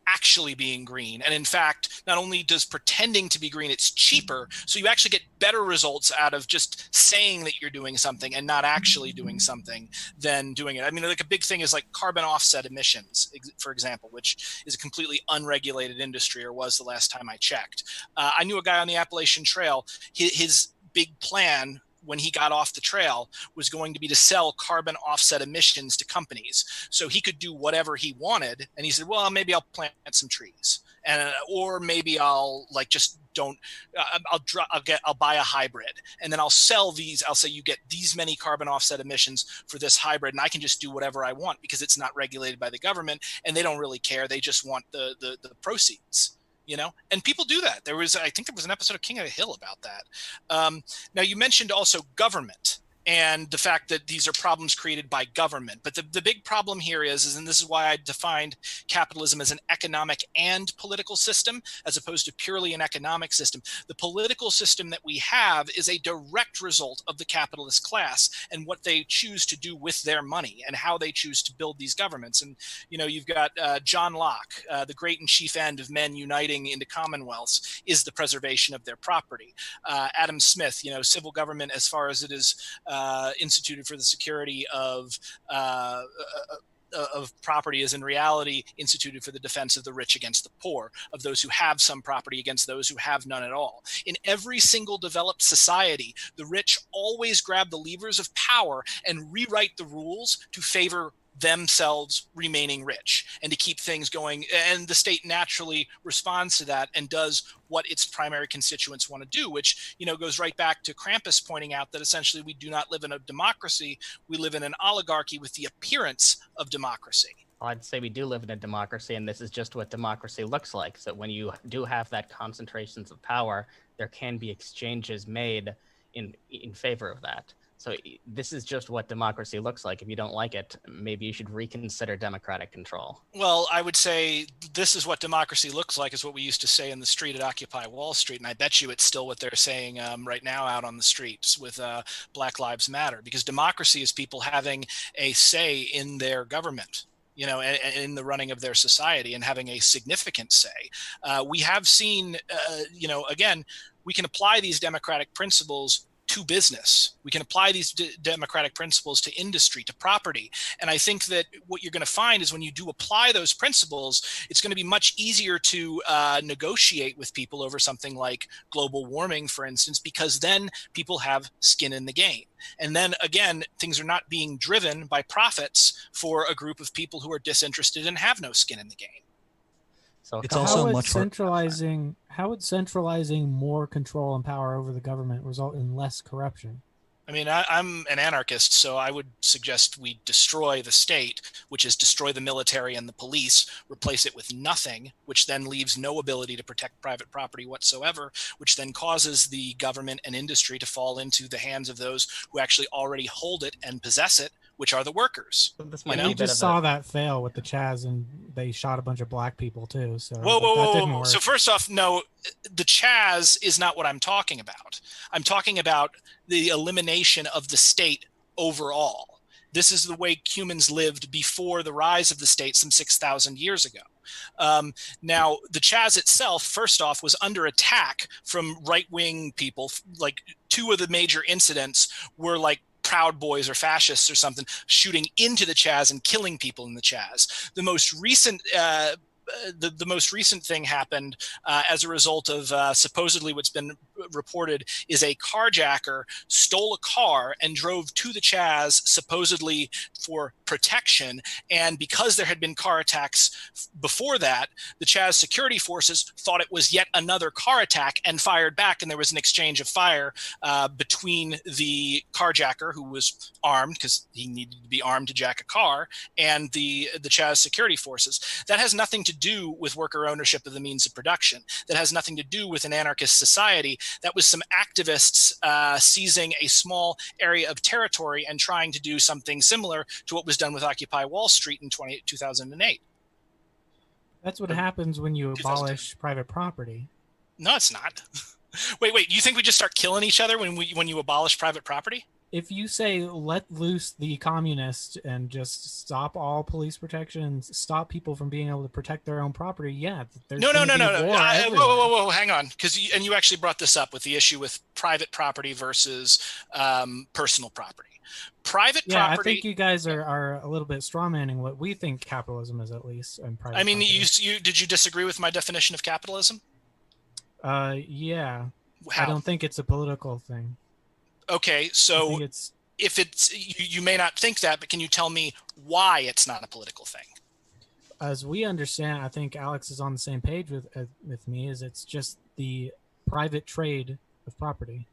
actually being green. And in fact, not only does pretending to be green, it's cheaper. So you actually get better results out of just saying that you're doing something and not actually doing something than doing it. I mean, like a big thing is like carbon offset emissions, for example, which is a completely unregulated industry, or was the last time I checked. I knew a guy on the Appalachian Trail. His big plan when he got off the trail was going to be to sell carbon offset emissions to companies. So he could do whatever he wanted. And he said, well, maybe I'll plant some trees, and or maybe I'll like just don't, I'll buy a hybrid, and then I'll sell these. I'll say you get these many carbon offset emissions for this hybrid, and I can just do whatever I want because it's not regulated by the government, and they don't really care. They just want the proceeds. And people do that. I think there was an episode of King of the Hill about that. Now, you mentioned also government and the fact that these are problems created by government. But the big problem here is, and this is why I defined capitalism as an economic and political system, as opposed to purely an economic system. The political system that we have is a direct result of the capitalist class and what they choose to do with their money and how they choose to build these governments. And, you've got John Locke, the great and chief end of men uniting into commonwealths is the preservation of their property. Adam Smith, civil government, as far as it is instituted for the security of property, is in reality instituted for the defense of the rich against the poor, of those who have some property against those who have none at all. In every single developed society, the rich always grab the levers of power and rewrite the rules to favor themselves remaining rich and to keep things going. And the state naturally responds to that and does what its primary constituents want to do, which, goes right back to Krampus pointing out that essentially we do not live in a democracy. We live in an oligarchy with the appearance of democracy. I'd say we do live in a democracy, and this is just what democracy looks like. So when you do have that concentrations of power, there can be exchanges made in favor of that. So this is just what democracy looks like. If you don't like it, maybe you should reconsider democratic control. Well, I would say this is what democracy looks like, is what we used to say in the street at Occupy Wall Street. And I bet you it's still what they're saying right now out on the streets with Black Lives Matter, because democracy is people having a say in their government, in the running of their society, and having a significant say. We have seen, again, we can apply these democratic principles to business. We can apply these democratic principles to industry, to property. And I think that what you're going to find is when you do apply those principles, it's going to be much easier to negotiate with people over something like global warming, for instance, because then people have skin in the game. And then again, things are not being driven by profits for a group of people who are disinterested and have no skin in the game. So it's also much how would centralizing more control and power over the government result in less corruption? I mean, I'm an anarchist, so I would suggest we destroy the state, which is destroy the military and the police, replace it with nothing, which then leaves no ability to protect private property whatsoever, which then causes the government and industry to fall into the hands of those who actually already hold it and possess it, which are the workers. This might We just saw that fail with the Chaz, and they shot a bunch of black people too. So that didn't work. So first off, no, the Chaz is not what I'm talking about. I'm talking about the elimination of the state overall. This is the way humans lived before the rise of the state some 6,000 years ago. Now, the Chaz itself, first off, was under attack from right-wing people. Like, two of the major incidents were like Proud Boys or fascists or something shooting into the Chaz and killing people in the Chaz. The most recent the most recent thing happened as a result of supposedly what's been reported is a carjacker stole a car and drove to the Chaz supposedly for protection. And because there had been car attacks before that, the Chaz security forces thought it was yet another car attack and fired back. And there was an exchange of fire between the carjacker, who was armed because he needed to be armed to jack a car, and the Chaz security forces. That has nothing to do with worker ownership of the means of production. That has nothing to do with an anarchist society. That was some activists seizing a small area of territory and trying to do something similar to what was done with Occupy Wall Street in 2008. That's what happens when you abolish private property. No, it's not. Wait, you think we just start killing each other when you abolish private property? If you say let loose the communists and just stop all police protections, stop people from being able to protect their own property, yeah, there's No. Whoa, Hang on, because you actually brought this up with the issue with private property versus personal property. Private property. I think you guys are a little bit strawmanning what we think capitalism is, at least. And private. I mean, property. did you disagree with my definition of capitalism? Yeah. How? I don't think it's a political thing. Okay, so if it's you may not think that, but can you tell me why it's not a political thing? As we understand, I think Alex is on the same page with me. Is it's just the private trade of property.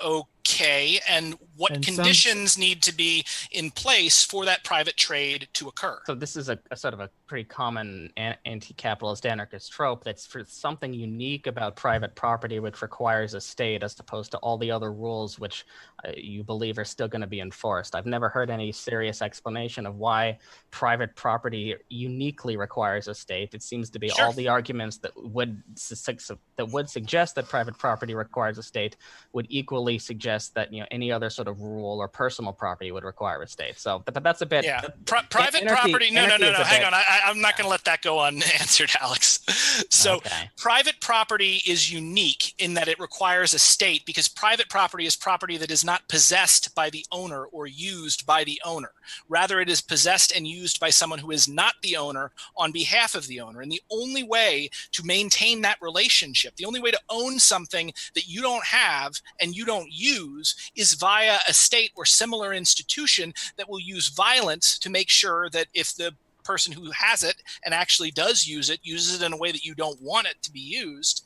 Okay, and what conditions need to be in place for that private trade to occur? So this is a sort of a pretty common anti-capitalist anarchist trope that's for something unique about private property, which requires a state as opposed to all the other rules which you believe are still going to be enforced. I've never heard any serious explanation of why private property uniquely requires a state. It seems to be all the arguments that would suggest that private property requires a state would equally suggest that any other sort of rule or personal property would require a state. So, but that's a bit. Yeah, private property. No. Hang on, I'm not going to let that go unanswered, Alex. So, private property is unique in that it requires a state because private property is property that is not possessed by the owner or used by the owner. Rather, it is possessed and used by someone who is not the owner on behalf of the owner. And the only way to maintain that relationship, the only way to own something that you don't have and you don't use is via a state or similar institution that will use violence to make sure that if the person who has it and actually does use it, uses it in a way that you don't want it to be used,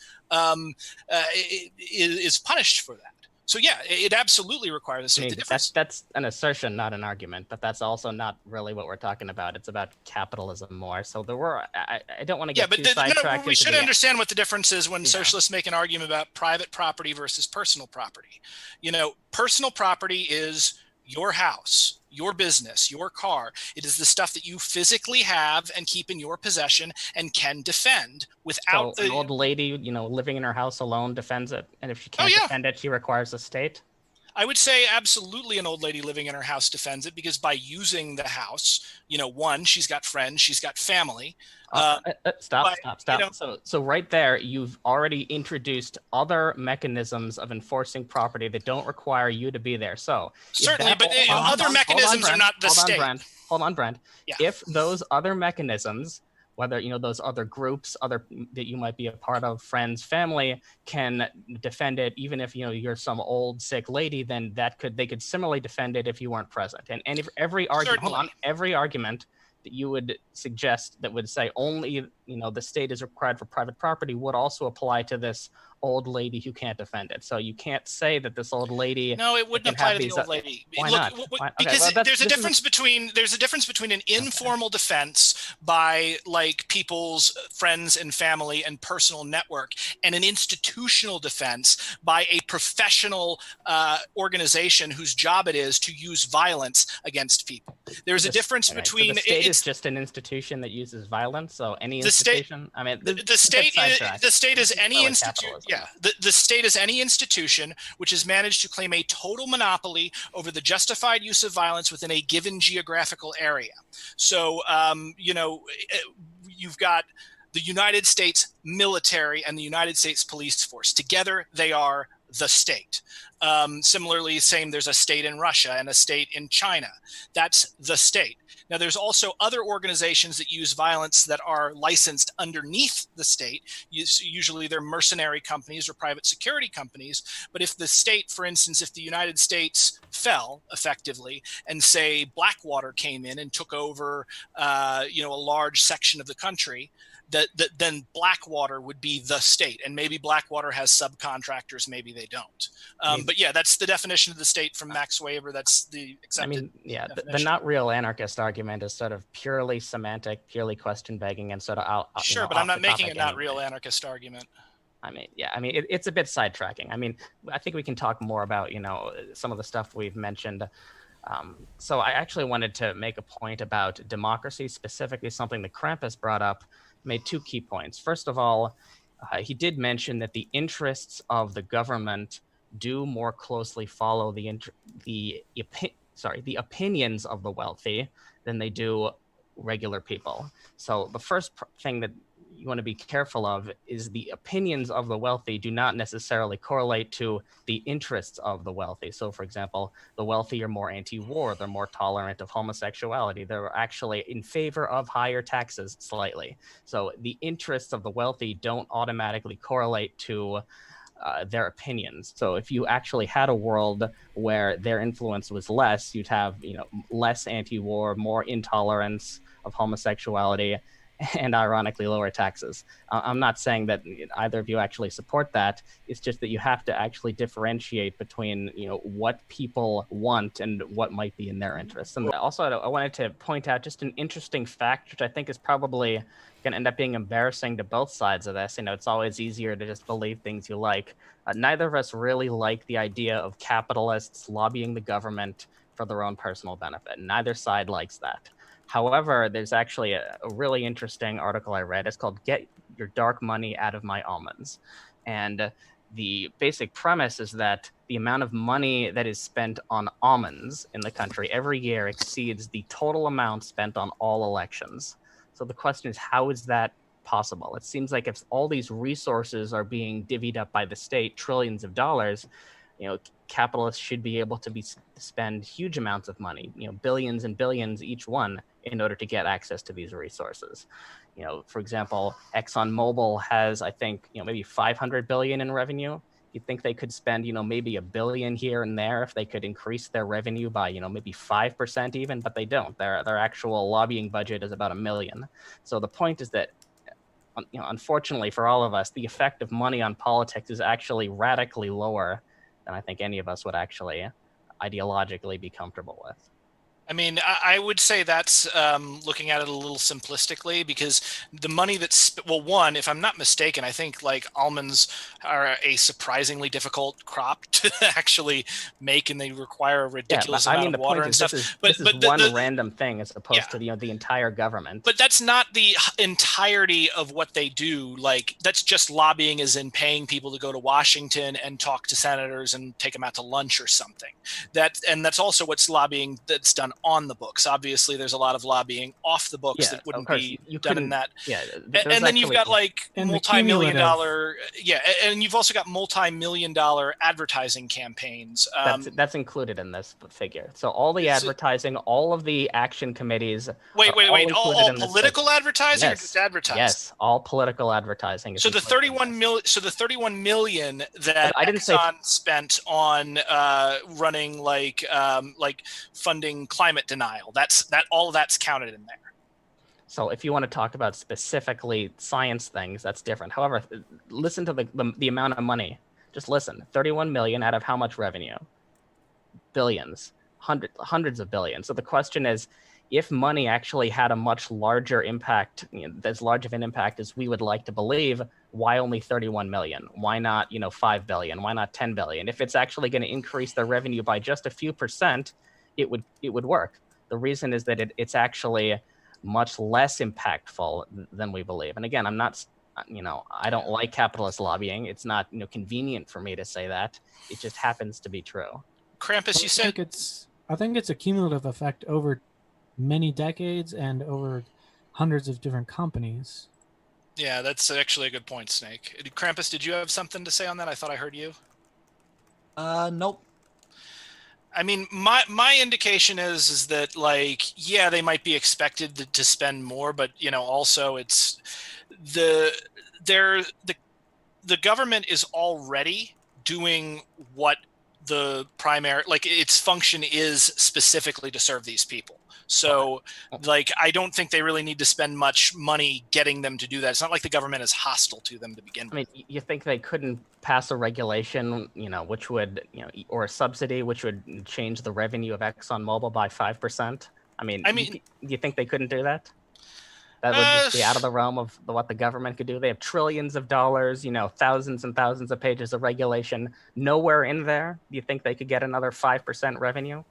is punished for that. So yeah, it absolutely requires a state. That's an assertion, not an argument, but that's also not really what we're talking about. It's about capitalism more. So I don't want to get too sidetracked. We should understand what the difference is when socialists make an argument about private property versus personal property. Personal property is your house, your business, your car. It is the stuff that you physically have and keep in your possession and can defend without an old lady, living in her house alone defends it. And if she can't defend it, she requires a state. I would say absolutely an old lady living in her house defends it because by using the house, one, she's got friends, she's got family. Stop. So right there, you've already introduced other mechanisms of enforcing property that don't require you to be there. So certainly, but other mechanisms are not the state. Hold on, Brent. Yeah. If those other mechanisms, whether those other groups, that you might be a part of, friends, family, can defend it, even if you're some old sick lady, then they could similarly defend it if you weren't present. And if every argument that you would suggest that would say only the state is required for private property would also apply to this old lady who can't defend it. So you can't say that this old lady. No, it wouldn't apply to the old lady. Why not? Because there's a difference between an informal defense by people's friends and family and personal network, and an institutional defense by a professional organization whose job it is to use violence against people. There's a difference between. So the state is just an institution that uses violence. So any institution. The state is any institution. Yeah, the state is any institution which has managed to claim a total monopoly over the justified use of violence within a given geographical area. So, you've got the United States military and the United States police force. Together, they are the state. Similarly, same, there's a state in Russia and a state in China. That's the state. Now, there's also other organizations that use violence that are licensed underneath the state. Usually they're mercenary companies or private security companies. But if the state, for instance, if the United States fell effectively and say Blackwater came in and took over, a large section of the country, then Blackwater would be the state. And maybe Blackwater has subcontractors, maybe they don't. But yeah, that's the definition of the state from Max Weber. That's the accepted the not real anarchist argument is sort of purely semantic, purely question begging, and sort of sure, but I'm not making a not real anarchist argument. It's a bit sidetracking. I think we can talk more about, some of the stuff we've mentioned. So I actually wanted to make a point about democracy, specifically something that Krampus brought up, made two key points. First of all, he did mention that the interests of the government do more closely follow the opinions of the wealthy than they do regular people. So the first thing that you want to be careful of is the opinions of the wealthy do not necessarily correlate to the interests of the wealthy. So for example, the wealthy are more anti-war, they're more tolerant of homosexuality, they're actually in favor of higher taxes slightly. So the interests of the wealthy don't automatically correlate to their opinions. So if you actually had a world where their influence was less, you'd have less anti-war, more intolerance of homosexuality, and ironically lower taxes. I'm not saying that either of you actually support that. It's just that you have to actually differentiate between what people want and what might be in their interests. And also I wanted to point out just an interesting fact, which I think is probably going to end up being embarrassing to both sides of this. It's always easier to just believe things you like. Neither of us really like the idea of capitalists lobbying the government for their own personal benefit. Neither side likes that. However, there's actually a really interesting article I read. It's called Get Your Dark Money Out of My Almonds. And the basic premise is that the amount of money that is spent on almonds in the country every year exceeds the total amount spent on all elections. So the question is, how is that possible? It seems like if all these resources are being divvied up by the state, trillions of dollars, capitalists should be able to spend huge amounts of money, billions and billions each one, in order to get access to these resources. For example, ExxonMobil has, I think, maybe 500 billion in revenue. You'd think they could spend, maybe $1 billion here and there if they could increase their revenue by, maybe 5% even, but they don't. Their actual lobbying budget is about $1 million. So the point is that, unfortunately for all of us, the effect of money on politics is actually radically lower than I think any of us would actually ideologically be comfortable with. I would say that's looking at it a little simplistically, because the money that's, one, if I'm not mistaken, I think almonds are a surprisingly difficult crop to actually make, and they require a ridiculous amount of water and stuff. This is one random thing as opposed to the entire government. But that's not the entirety of what they do. That's just lobbying, as in paying people to go to Washington and talk to senators and take them out to lunch or something. And that's also what's lobbying that's done on the books. Obviously, there's a lot of lobbying off the books that wouldn't be done in that. Yeah, and then you've got multi-million-dollar. Yeah, and you've also got multi-million-dollar advertising campaigns. That's included in this figure. So all the advertising, all of the action committees. Wait! All political advertising, or just advertising? Yes, all political advertising. So the 31 million that Exxon spent on running funding climate denial. All of that's counted in there. So if you want to talk about specifically science things, that's different. However, listen to the amount of money. Just listen. 31 million out of how much revenue? Billions, hundreds of billions. So the question is, if money actually had a much larger impact, as large of an impact as we would like to believe, why only 31 million? Why not, 5 billion? Why not 10 billion? If it's actually going to increase their revenue by just a few percent, it would work. The reason is that it's actually much less impactful than we believe. And again, I'm not, I don't like capitalist lobbying. It's not, convenient for me to say that. It just happens to be true. Krampus, you said I think it's a cumulative effect over many decades and over hundreds of different companies. Yeah, that's actually a good point, Snake. Krampus, did you have something to say on that? I thought I heard you. Nope. I mean, my indication is that, like, yeah, they might be expected to spend more, but also it's the they're the government is already doing what the primary, like, its function is specifically to serve these people. So, like, I don't think they really need to spend much money getting them to do that. It's not like the government is hostile to them to begin with. I mean, you think they couldn't pass a regulation, which would, or a subsidy, which would change the revenue of ExxonMobil by 5%? I mean, you think they couldn't do that? That would just be out of the realm of what the government could do. They have trillions of dollars, thousands and thousands of pages of regulation. Nowhere in there, do you think they could get another 5% revenue?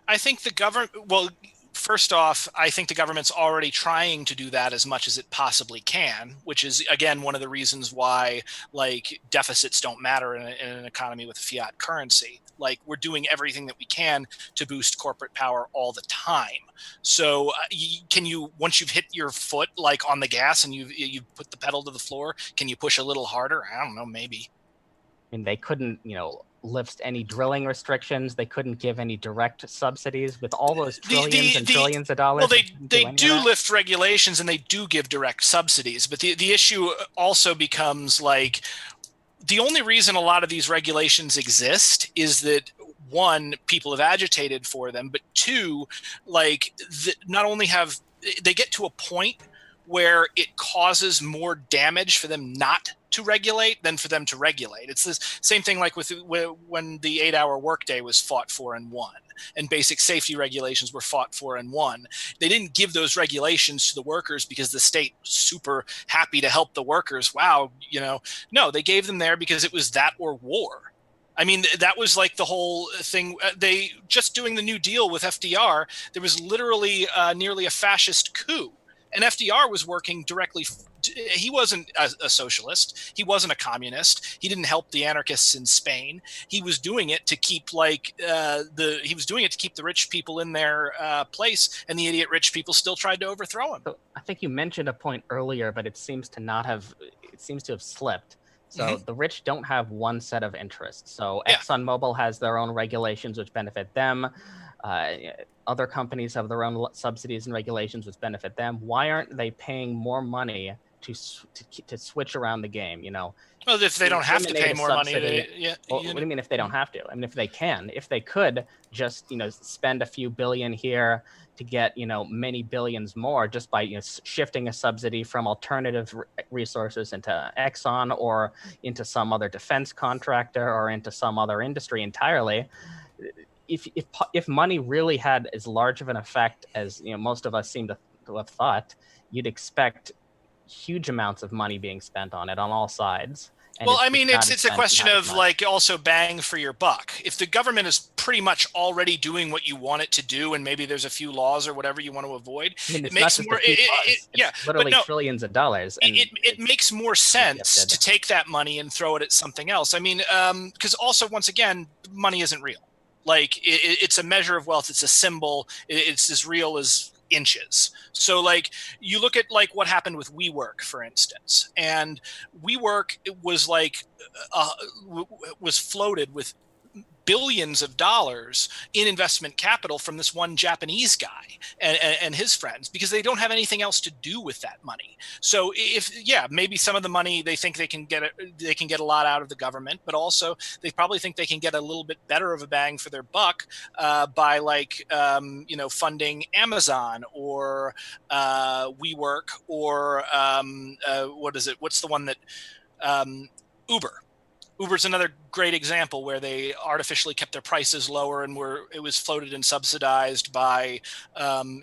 I think the government, well, first off, I think the government's already trying to do that as much as it possibly can, which is, again, one of the reasons why, like, deficits don't matter in an economy with a fiat currency. Like, we're doing everything that we can to boost corporate power all the time. So can you, once you've hit your foot, like, on the gas and you've put the pedal to the floor, can you push a little harder? I don't know, maybe. I mean, they couldn't, lift any drilling restrictions. They couldn't give any direct subsidies with all those trillions and trillions of dollars. Well, they do lift regulations and they do give direct subsidies. But the issue also becomes, like, the only reason a lot of these regulations exist is that, one, people have agitated for them, but two, like, not only have they get to a point where it causes more damage for them not to regulate than for them to regulate. It's the same thing like with when the 8-hour workday was fought for and won, and basic safety regulations were fought for and won. They didn't give those regulations to the workers because the state was super happy to help the workers. Wow, no, they gave them there because it was that or war. I mean, that was like the whole thing. They just doing the New Deal with FDR, there was literally nearly a fascist coup. And FDR was working directly. He wasn't a socialist. He wasn't a communist. He didn't help the anarchists in Spain. He was doing it to keep he was doing it to keep the rich people in their place, and the idiot rich people still tried to overthrow him. So I think you mentioned a point earlier, but it seems to have slipped. So the rich don't have one set of interests. So ExxonMobil has their own regulations which benefit them. Other companies have their own subsidies and regulations which benefit them. Why aren't they paying more money to switch around the game? Well, if they don't have to pay more money, what do you mean if they don't have to? I mean, if they could just spend a few billion here to get many billions more just by shifting a subsidy from alternative resources into Exxon or into some other defense contractor or into some other industry entirely. If money really had as large of an effect as most of us seem to have thought, you'd expect huge amounts of money being spent on it on all sides. And well, I mean, it's a question of, like, also bang for your buck. If the government is pretty much already doing what you want it to do, and maybe there's a few laws or whatever you want to avoid, it makes more. It's literally trillions of dollars. It makes more sense to take that money and throw it at something else. I mean, because also, once again, money isn't real. Like, it's a measure of wealth. It's a symbol. It's as real as inches. So, like, you look at, like, what happened with WeWork, for instance, and WeWork was was floated with billions of dollars in investment capital from this one Japanese guy and his friends, because they don't have anything else to do with that money. So maybe some of the money they think they can get a lot out of the government, but also they probably think they can get a little bit better of a bang for their buck by funding Amazon or WeWork or what's the one that Uber. Uber's another great example where they artificially kept their prices lower and it was floated and subsidized by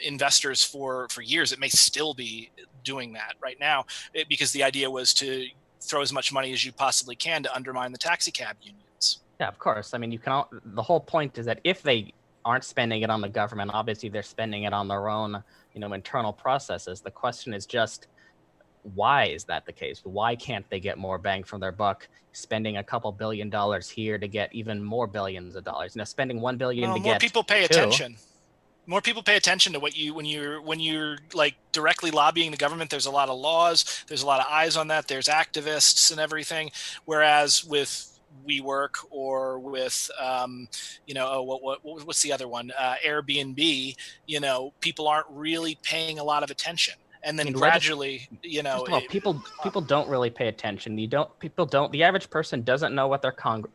investors for years. It may still be doing that right now because the idea was to throw as much money as you possibly can to undermine the taxi cab unions. Yeah, of course. I mean, the whole point is that if they aren't spending it on the government, obviously they're spending it on their own, internal processes. The question is just, why is that the case? Why can't they get more bang from their buck spending a couple $1 billion here to get even more billions of dollars? Spending $1 billion to get more people pay attention. More people pay attention to when you're like directly lobbying the government. There's a lot of laws. There's a lot of eyes on that. There's activists and everything. Whereas with WeWork or with, what's the other one? Airbnb, people aren't really paying a lot of attention. And then gradually, first of all, people don't really pay attention. The average person doesn't know what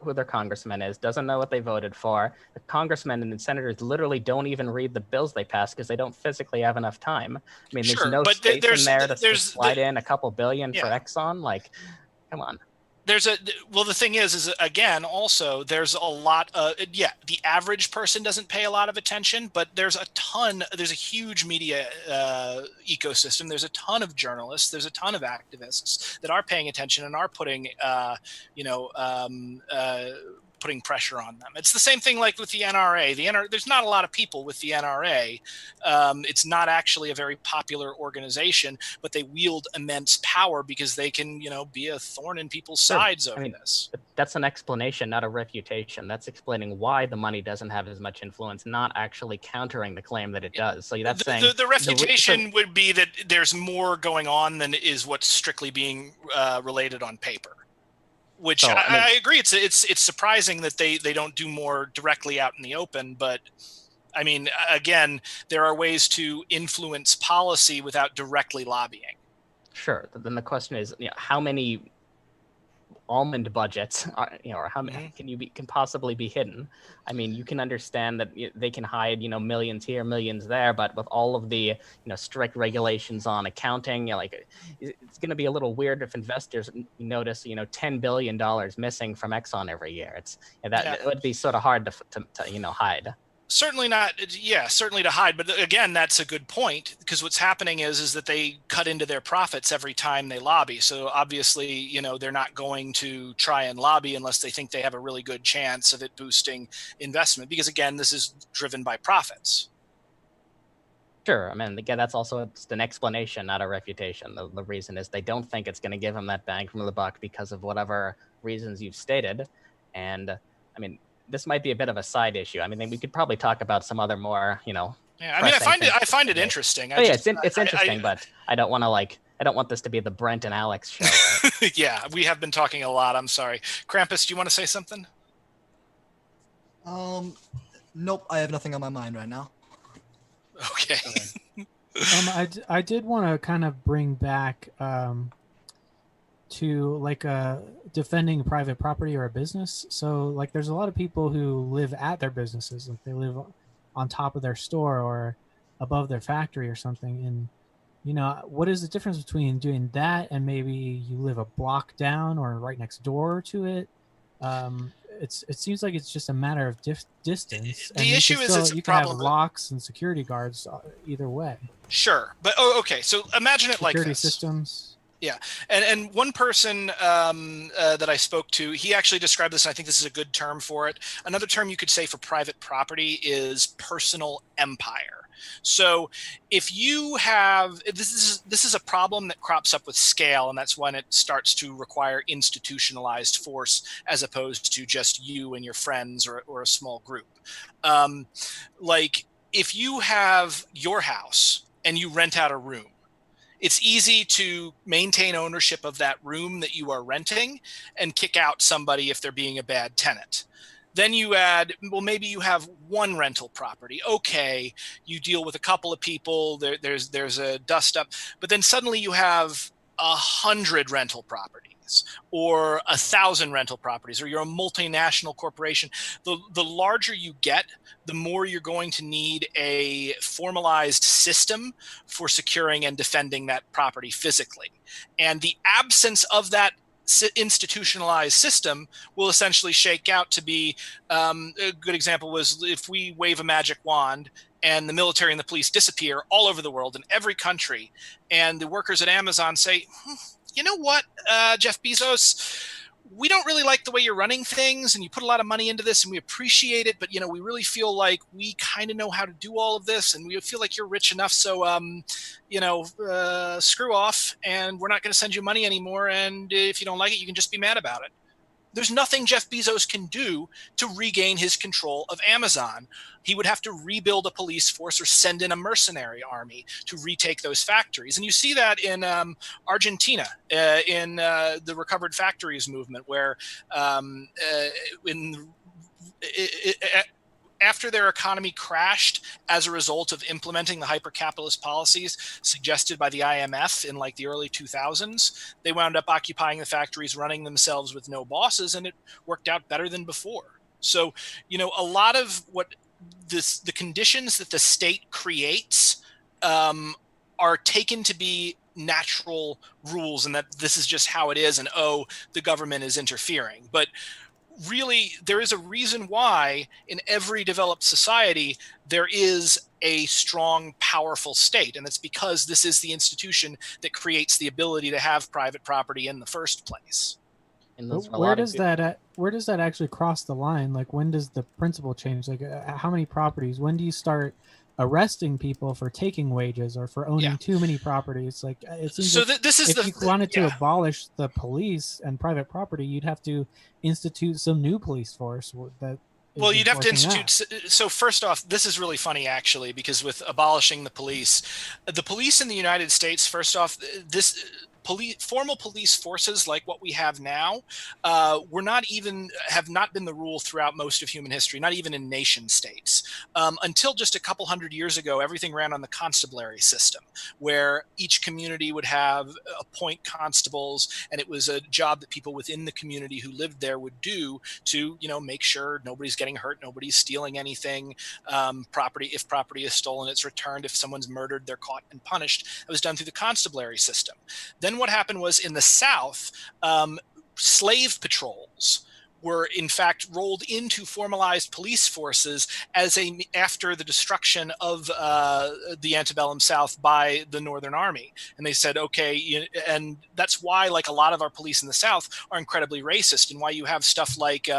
who their congressman is, doesn't know what they voted for. The congressmen and the senators literally don't even read the bills they pass because they don't physically have enough time. I mean, there's no space in there to slide in a couple billion for Exxon. Like, come on. The thing is again, also there's a lot the average person doesn't pay a lot of attention, but there's a huge media ecosystem. There's a ton of journalists, there's a ton of activists that are paying attention and are putting putting pressure on them. It's the same thing like with the NRA. There's not a lot of people with the NRA. It's not actually a very popular organization, but they wield immense power because they can, be a thorn in people's sides over this. That's an explanation, not a refutation. That's explaining why the money doesn't have as much influence, not actually countering the claim that it does. So that's saying the refutation would be that there's more going on than is what's strictly being related on paper. Which I agree. It's surprising that they don't do more directly out in the open. But I mean, again, there are ways to influence policy without directly lobbying. Sure. Then the question is, how many almond budgets are, or how many can possibly be hidden? I mean, you can understand that they can hide, millions here, millions there, but with all of the, strict regulations on accounting, it's going to be a little weird if investors notice, $10 billion missing from Exxon every year. It would be sort of hard to hide. Certainly not. Yeah, certainly to hide. But again, that's a good point, because what's happening is that they cut into their profits every time they lobby. So obviously, they're not going to try and lobby unless they think they have a really good chance of it boosting investment, because again, this is driven by profits. Sure. I mean, again, that's also just an explanation, not a refutation. The reason is they don't think it's going to give them that bang from the buck because of whatever reasons you've stated. And I mean, this might be a bit of a side issue. I mean, we could probably talk about some other more, Yeah, I mean, I find it interesting. It's interesting, but I don't want to I don't want this to be the Brent and Alex show. Right? Yeah, we have been talking a lot. I'm sorry. Krampus, do you want to say something? Nope. I have nothing on my mind right now. Okay. I did want to kind of bring back to defending private property or a business. So there's a lot of people who live at their businesses, like they live on top of their store or above their factory or something. And what is the difference between doing that and maybe you live a block down or right next door to it? It seems like it's just a matter of distance. The issue is you can have locks and security guards either way. Sure, but okay. So imagine it like this. Security systems. Yeah, and one person that I spoke to, he actually described this, and I think this is a good term for it. Another term you could say for private property is personal empire. So if you have, this is a problem that crops up with scale, and that's when it starts to require institutionalized force as opposed to just you and your friends or a small group. If you have your house and you rent out a room, it's easy to maintain ownership of that room that you are renting and kick out somebody if they're being a bad tenant. Then you add, maybe you have one rental property. Okay, you deal with a couple of people, there's a dust up, but then suddenly you have 100 rental properties or 1,000 rental properties, or you're a multinational corporation. The larger you get, the more you're going to need a formalized system for securing and defending that property physically. And the absence of that institutionalized system will essentially shake out to be a good example was if we wave a magic wand and the military and the police disappear all over the world in every country, and the workers at Amazon say, you know what, Jeff Bezos, we don't really like the way you're running things, and you put a lot of money into this and we appreciate it, but we really feel like we kind of know how to do all of this, and we feel like you're rich enough, so screw off, and we're not going to send you money anymore, and if you don't like it, you can just be mad about it. there's nothing Jeff Bezos can do to regain his control of Amazon. He would have to rebuild a police force or send in a mercenary army to retake those factories. And you see that in Argentina, in the recovered factories movement, where after their economy crashed as a result of implementing the hyper-capitalist policies suggested by the IMF in like the early 2000s, they wound up occupying the factories, running themselves with no bosses, and it worked out better than before. So, you know, a lot of what the conditions that the state creates are taken to be natural rules, and that this is just how it is, and oh, the government is interfering. But really, there is a reason why in every developed society there is a strong, powerful state, and it's because this is the institution that creates the ability to have private property in the first place. And where does that actually cross the line? Like, when does the principle change? Like, how many properties? When do you start arresting people for taking wages or for owning too many properties? Like, it seems so like this is if you wanted to abolish the police and private property, you'd have to institute some new police force that well, you'd have to institute. So first off, this is really funny, actually, because with abolishing the police in the United States, first off, formal police forces like what we have now have not been the rule throughout most of human history, not even in nation states. Until just a couple hundred years ago, everything ran on the constabulary system, where each community would appoint constables, and it was a job that people within the community who lived there would do to, you know, make sure nobody's getting hurt, nobody's stealing anything. If property is stolen, it's returned. If someone's murdered, they're caught and punished. It was done through the constabulary system. Then what happened was, in the South, slave patrols were in fact rolled into formalized police forces after the destruction of the antebellum South by the Northern Army. And they said, okay, and that's why, like, a lot of our police in the South are incredibly racist, and why you have stuff like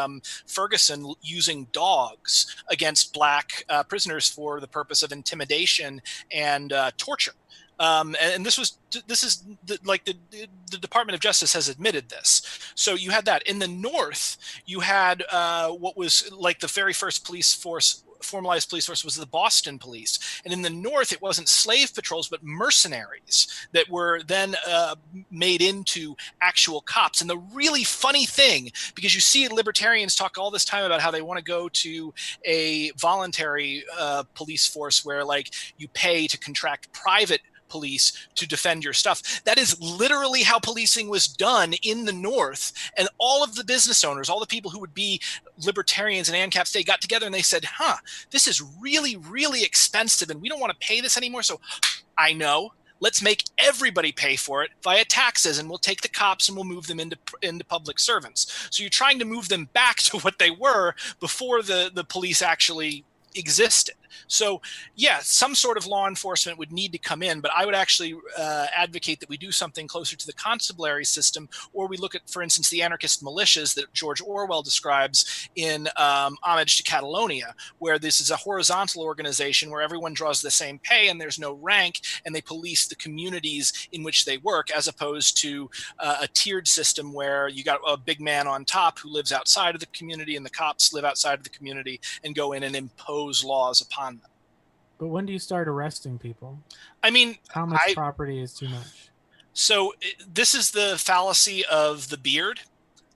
Ferguson using dogs against black prisoners for the purpose of intimidation and torture. And this is the Department of Justice has admitted this. So you had that. In the North, you had what was like the very first formalized police force was the Boston Police. And in the North, it wasn't slave patrols, but mercenaries that were then made into actual cops. And the really funny thing, because you see libertarians talk all this time about how they want to go to a voluntary police force where, like, you pay to contract private police to defend your stuff. That is literally how policing was done in the North. And all of the business owners, all the people who would be libertarians in ANCAPs, they got together and they said, this is really, really expensive and we don't want to pay this anymore. So I know, let's make everybody pay for it via taxes, and we'll take the cops and we'll move them into public servants. So you're trying to move them back to what they were before the police actually existed. So yeah, some sort of law enforcement would need to come in, but I would actually advocate that we do something closer to the constabulary system, or we look at, for instance, the anarchist militias that George Orwell describes in Homage to Catalonia, where this is a horizontal organization where everyone draws the same pay and there's no rank, and they police the communities in which they work, as opposed to a tiered system where you got a big man on top who lives outside of the community and the cops live outside of the community and go in and impose laws upon them. But when do you start arresting people? I mean, how much property is too much? So this is the fallacy of the beard,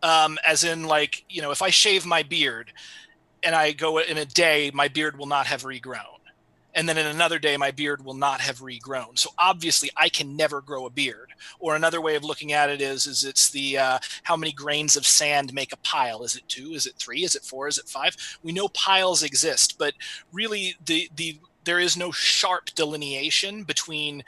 as in, like, you know, if I shave my beard and I go in a day, my beard will not have regrown. And then in another day, my beard will not have regrown. So obviously I can never grow a beard. Or another way of looking at it is it's the how many grains of sand make a pile? Is it 2? Is it 3? Is it 4? Is it 5? We know piles exist, but really there is no sharp delineation between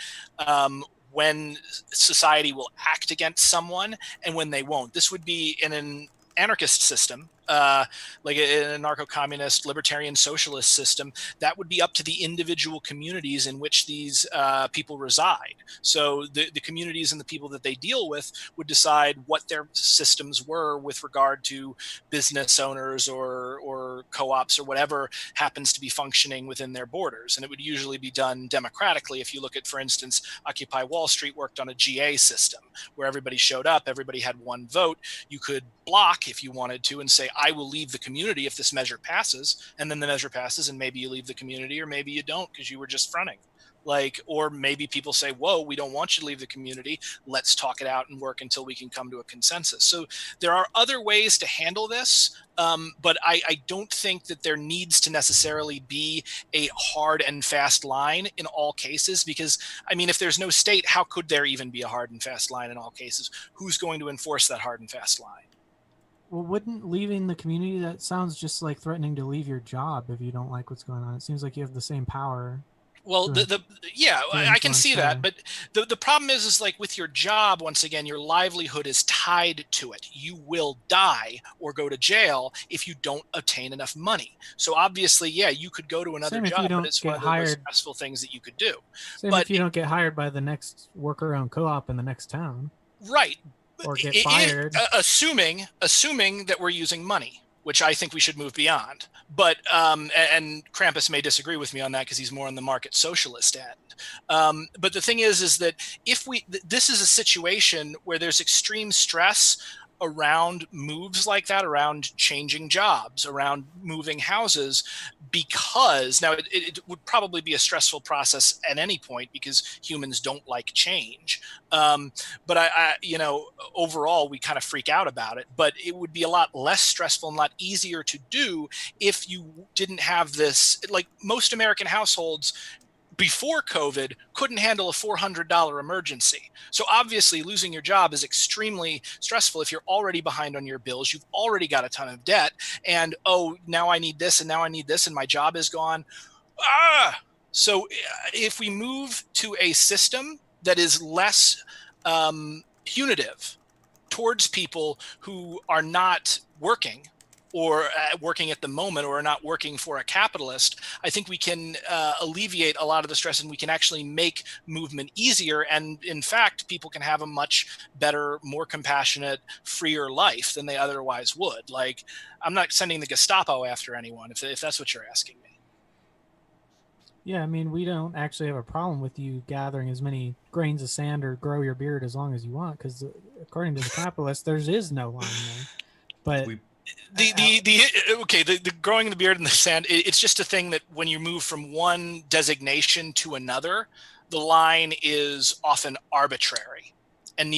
when society will act against someone and when they won't. This would be in an anarchist system. like an anarcho-communist libertarian socialist system, that would be up to the individual communities in which these people reside. So the communities and the people that they deal with would decide what their systems were with regard to business owners or co-ops or whatever happens to be functioning within their borders. And it would usually be done democratically. If you look at, for instance, Occupy Wall Street worked on a GA system where everybody showed up, everybody had one vote. You could block if you wanted to and say, I will leave the community if this measure passes, and then the measure passes and maybe you leave the community or maybe you don't because you were just fronting. Like, or maybe people say, whoa, we don't want you to leave the community. Let's talk it out and work until we can come to a consensus. So there are other ways to handle this, but I don't think that there needs to necessarily be a hard and fast line in all cases, because, I mean, if there's no state, how could there even be a hard and fast line in all cases? Who's going to enforce that hard and fast line? Well, wouldn't leaving the community, that sounds just like threatening to leave your job if you don't like what's going on. It seems like you have the same power. Well, I can see that, but the problem is like with your job, once again, your livelihood is tied to it. You will die or go to jail if you don't obtain enough money. So obviously, yeah, you could go to another job, but it's one of the most stressful things that you could do. Same if you don't get hired by the next worker-owned co-op in the next town. Right. Or get fired. Assuming that we're using money, which I think we should move beyond. But and Krampus may disagree with me on that because he's more on the market socialist end. But the thing is that if this is a situation where there's extreme stress around moves like that, around changing jobs, around moving houses, because now it would probably be a stressful process at any point because humans don't like change. But I overall we kind of freak out about it, but it would be a lot less stressful and a lot easier to do if you didn't have this. Like most American households before COVID couldn't handle a $400 emergency. So obviously losing your job is extremely stressful if you're already behind on your bills, you've already got a ton of debt, and oh, now I need this and now I need this and my job is gone. So if we move to a system that is less punitive towards people who are not working or working at the moment or are not working for a capitalist, I think we can alleviate a lot of the stress and we can actually make movement easier. And in fact, people can have a much better, more compassionate, freer life than they otherwise would. Like, I'm not sending the Gestapo after anyone, if that's what you're asking me. Yeah, I mean, we don't actually have a problem with you gathering as many grains of sand or grow your beard as long as you want, because according to the capitalists, there is no line there. But the growing the beard in the sand, it's just a thing that when you move from one designation to another, the line is often arbitrary and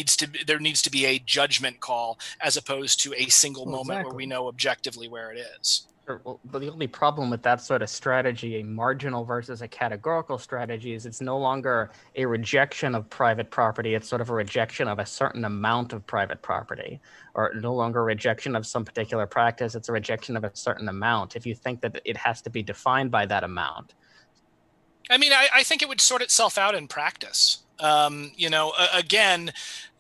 there needs to be a judgment call as opposed to a single moment where we know objectively where it is. Well, but the only problem with that sort of strategy, a marginal versus a categorical strategy, is it's no longer a rejection of private property. It's sort of a rejection of a certain amount of private property, or no longer a rejection of some particular practice. It's a rejection of a certain amount. If you think that it has to be defined by that amount. I mean, I think it would sort itself out in practice. Again,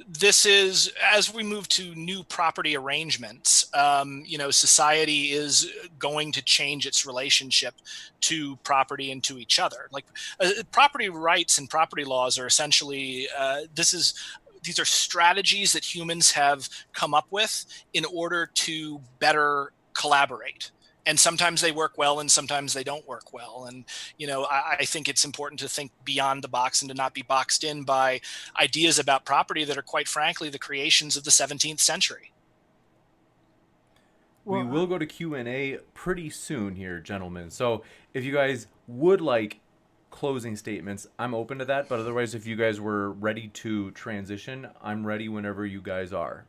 this is, as we move to new property arrangements, society is going to change its relationship to property and to each other. Like property rights and property laws are essentially, these are strategies that humans have come up with in order to better collaborate. And sometimes they work well and sometimes they don't work well. And, I think it's important to think beyond the box and to not be boxed in by ideas about property that are, quite frankly, the creations of the 17th century. We will go to Q&A pretty soon here, gentlemen. So if you guys would like closing statements, I'm open to that. But otherwise, if you guys were ready to transition, I'm ready whenever you guys are.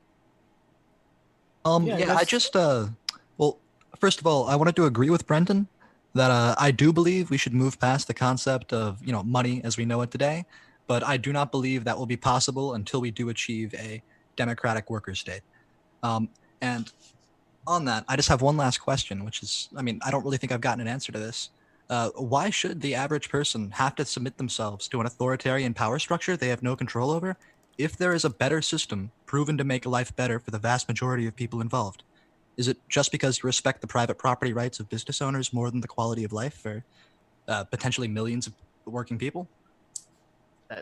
First of all, I wanted to agree with Brenton that I do believe we should move past the concept of money as we know it today, but I do not believe that will be possible until we do achieve a democratic worker state. And on that, I just have one last question, which is, I don't really think I've gotten an answer to this. Why should the average person have to submit themselves to an authoritarian power structure they have no control over if there is a better system proven to make life better for the vast majority of people involved? Is it just because you respect the private property rights of business owners more than the quality of life for potentially millions of working people?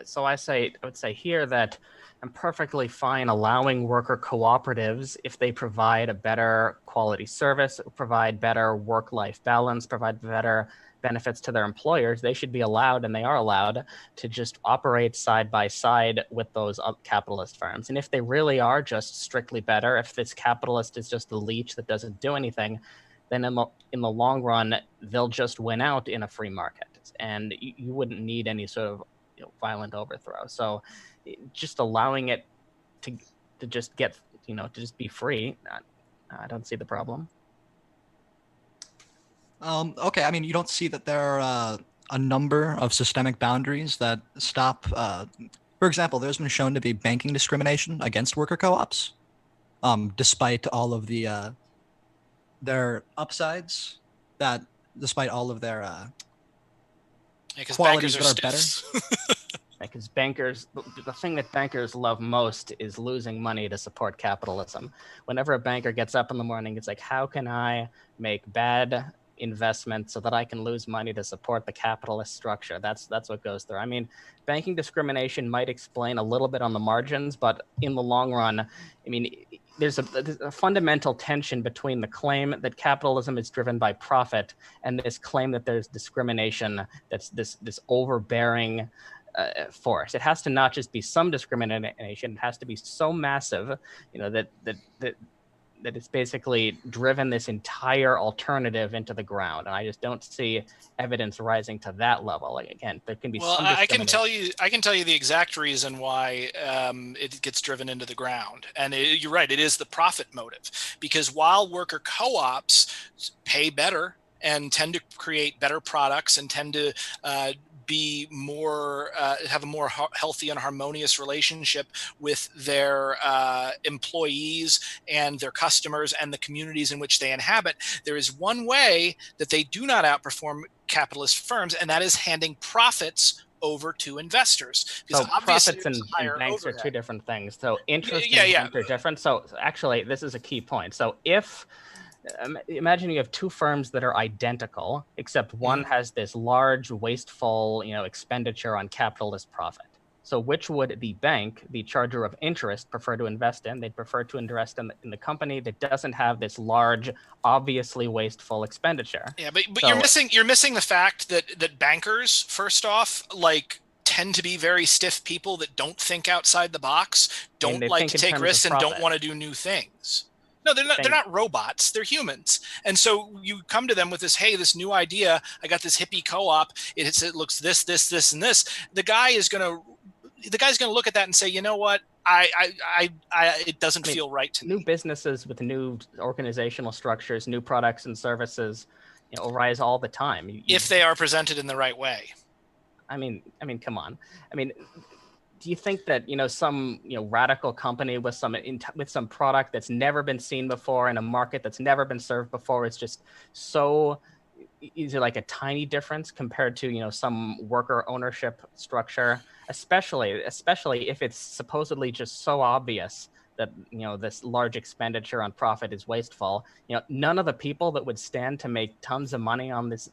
So I would say here that I'm perfectly fine allowing worker cooperatives if they provide a better quality service, provide better work-life balance, provide better benefits to their employers. They should be allowed, and they are allowed, to just operate side by side with those capitalist firms. And if they really are just strictly better, if this capitalist is just a leech that doesn't do anything, then in the long run, they'll just win out in a free market. And you wouldn't need any sort of violent overthrow. So just allowing it to just get, to just be free, I don't see the problem. Okay, I mean, you don't see that there are a number of systemic boundaries that stop, for example, there's been shown to be banking discrimination against worker co-ops, despite all of their upsides, despite all of their qualities that are better. Because bankers, the thing that bankers love most is losing money to support capitalism. Whenever a banker gets up in the morning, it's like, how can I make bad investments so that I can lose money to support the capitalist structure? That's what goes through. I mean, banking discrimination might explain a little bit on the margins, but in the long run, I mean, there's a fundamental tension between the claim that capitalism is driven by profit and this claim that there's discrimination that's this overbearing force. It has to not just be some discrimination; it has to be so massive, that it's basically driven this entire alternative into the ground. And I just don't see evidence rising to that level. Like, again, there can be some I can tell you the exact reason why it gets driven into the ground. And you're right, it is the profit motive. Because while worker co-ops pay better and tend to create better products and tend to be more have a more healthy and harmonious relationship with their employees and their customers and the communities in which they inhabit, there is one way that they do not outperform capitalist firms, and that is handing profits over to investors. So profits and banks are two different things. So interest and banks are different. So actually, this is a key point. So if imagine you have two firms that are identical, except one has this large, wasteful, expenditure on capitalist profit. So which would the bank, the charger of interest, prefer to invest in? They'd prefer to invest in the company that doesn't have this large, obviously wasteful expenditure. Yeah, but so, you're missing the fact that bankers, first off, tend to be very stiff people that don't think outside the box, don't like to take risks, and don't want to do new things. No, they're not robots. They're humans. And so you come to them with this, hey, this new idea. I got this hippie co-op. It looks this, and this. The guy's going to look at that and say, you know what? It doesn't feel right to me. New businesses with new organizational structures, new products and services, arise all the time. If they are presented in the right way. I mean, come on. I mean, do you think that some radical company with some product that's never been seen before in a market that's never been served before, it's just so, is it like a tiny difference compared to some worker ownership structure, especially if it's supposedly just so obvious that this large expenditure on profit is wasteful? None of the people that would stand to make tons of money on this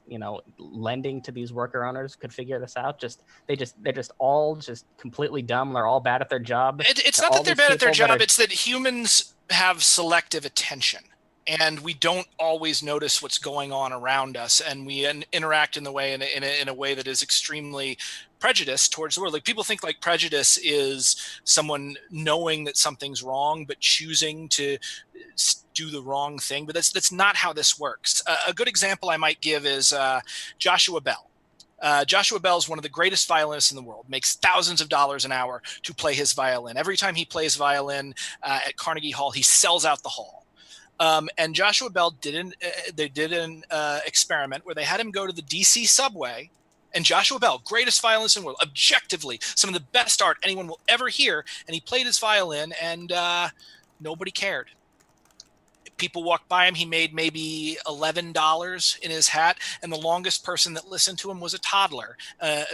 lending to these worker owners could figure this out. They're just all completely dumb. They're all bad at their job. It's not that they're bad at their job, it's that humans have selective attention, and we don't always notice what's going on around us, and we interact in a way that is extremely prejudiced towards the world. Like, people think prejudice is someone knowing that something's wrong but choosing to do the wrong thing. But that's not how this works. A good example I might give is Joshua Bell. Joshua Bell is one of the greatest violinists in the world, makes thousands of dollars an hour to play his violin. Every time he plays violin at Carnegie Hall, he sells out the hall. And Joshua Bell did an experiment where they had him go to the DC subway, and Joshua Bell, greatest violinist in the world, objectively, some of the best art anyone will ever hear, and he played his violin, and nobody cared. People walked by him. He made maybe $11 in his hat, and the longest person that listened to him was a toddler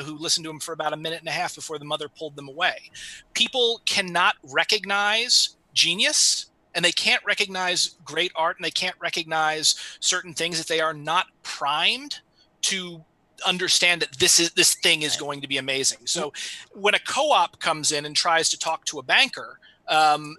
who listened to him for about a minute and a half before the mother pulled them away. People cannot recognize genius and they can't recognize great art, and they can't recognize certain things if they are not primed to understand that this thing is going to be amazing. So when a co-op comes in and tries to talk to a banker,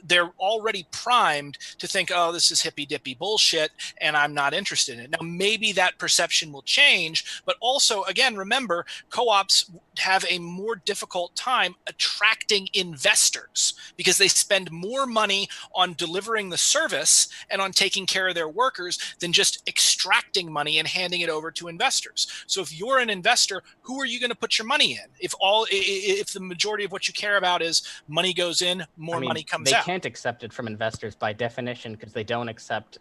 they're already primed to think, oh, this is hippy dippy bullshit and I'm not interested in it. Now, maybe that perception will change, but also, again, remember, co-ops have a more difficult time attracting investors because they spend more money on delivering the service and on taking care of their workers than just extracting money and handing it over to investors. So if you're an investor, who are you going to put your money in? If the majority of what you care about is money goes in, more money comes out. They can't accept it from investors by definition because they don't accept,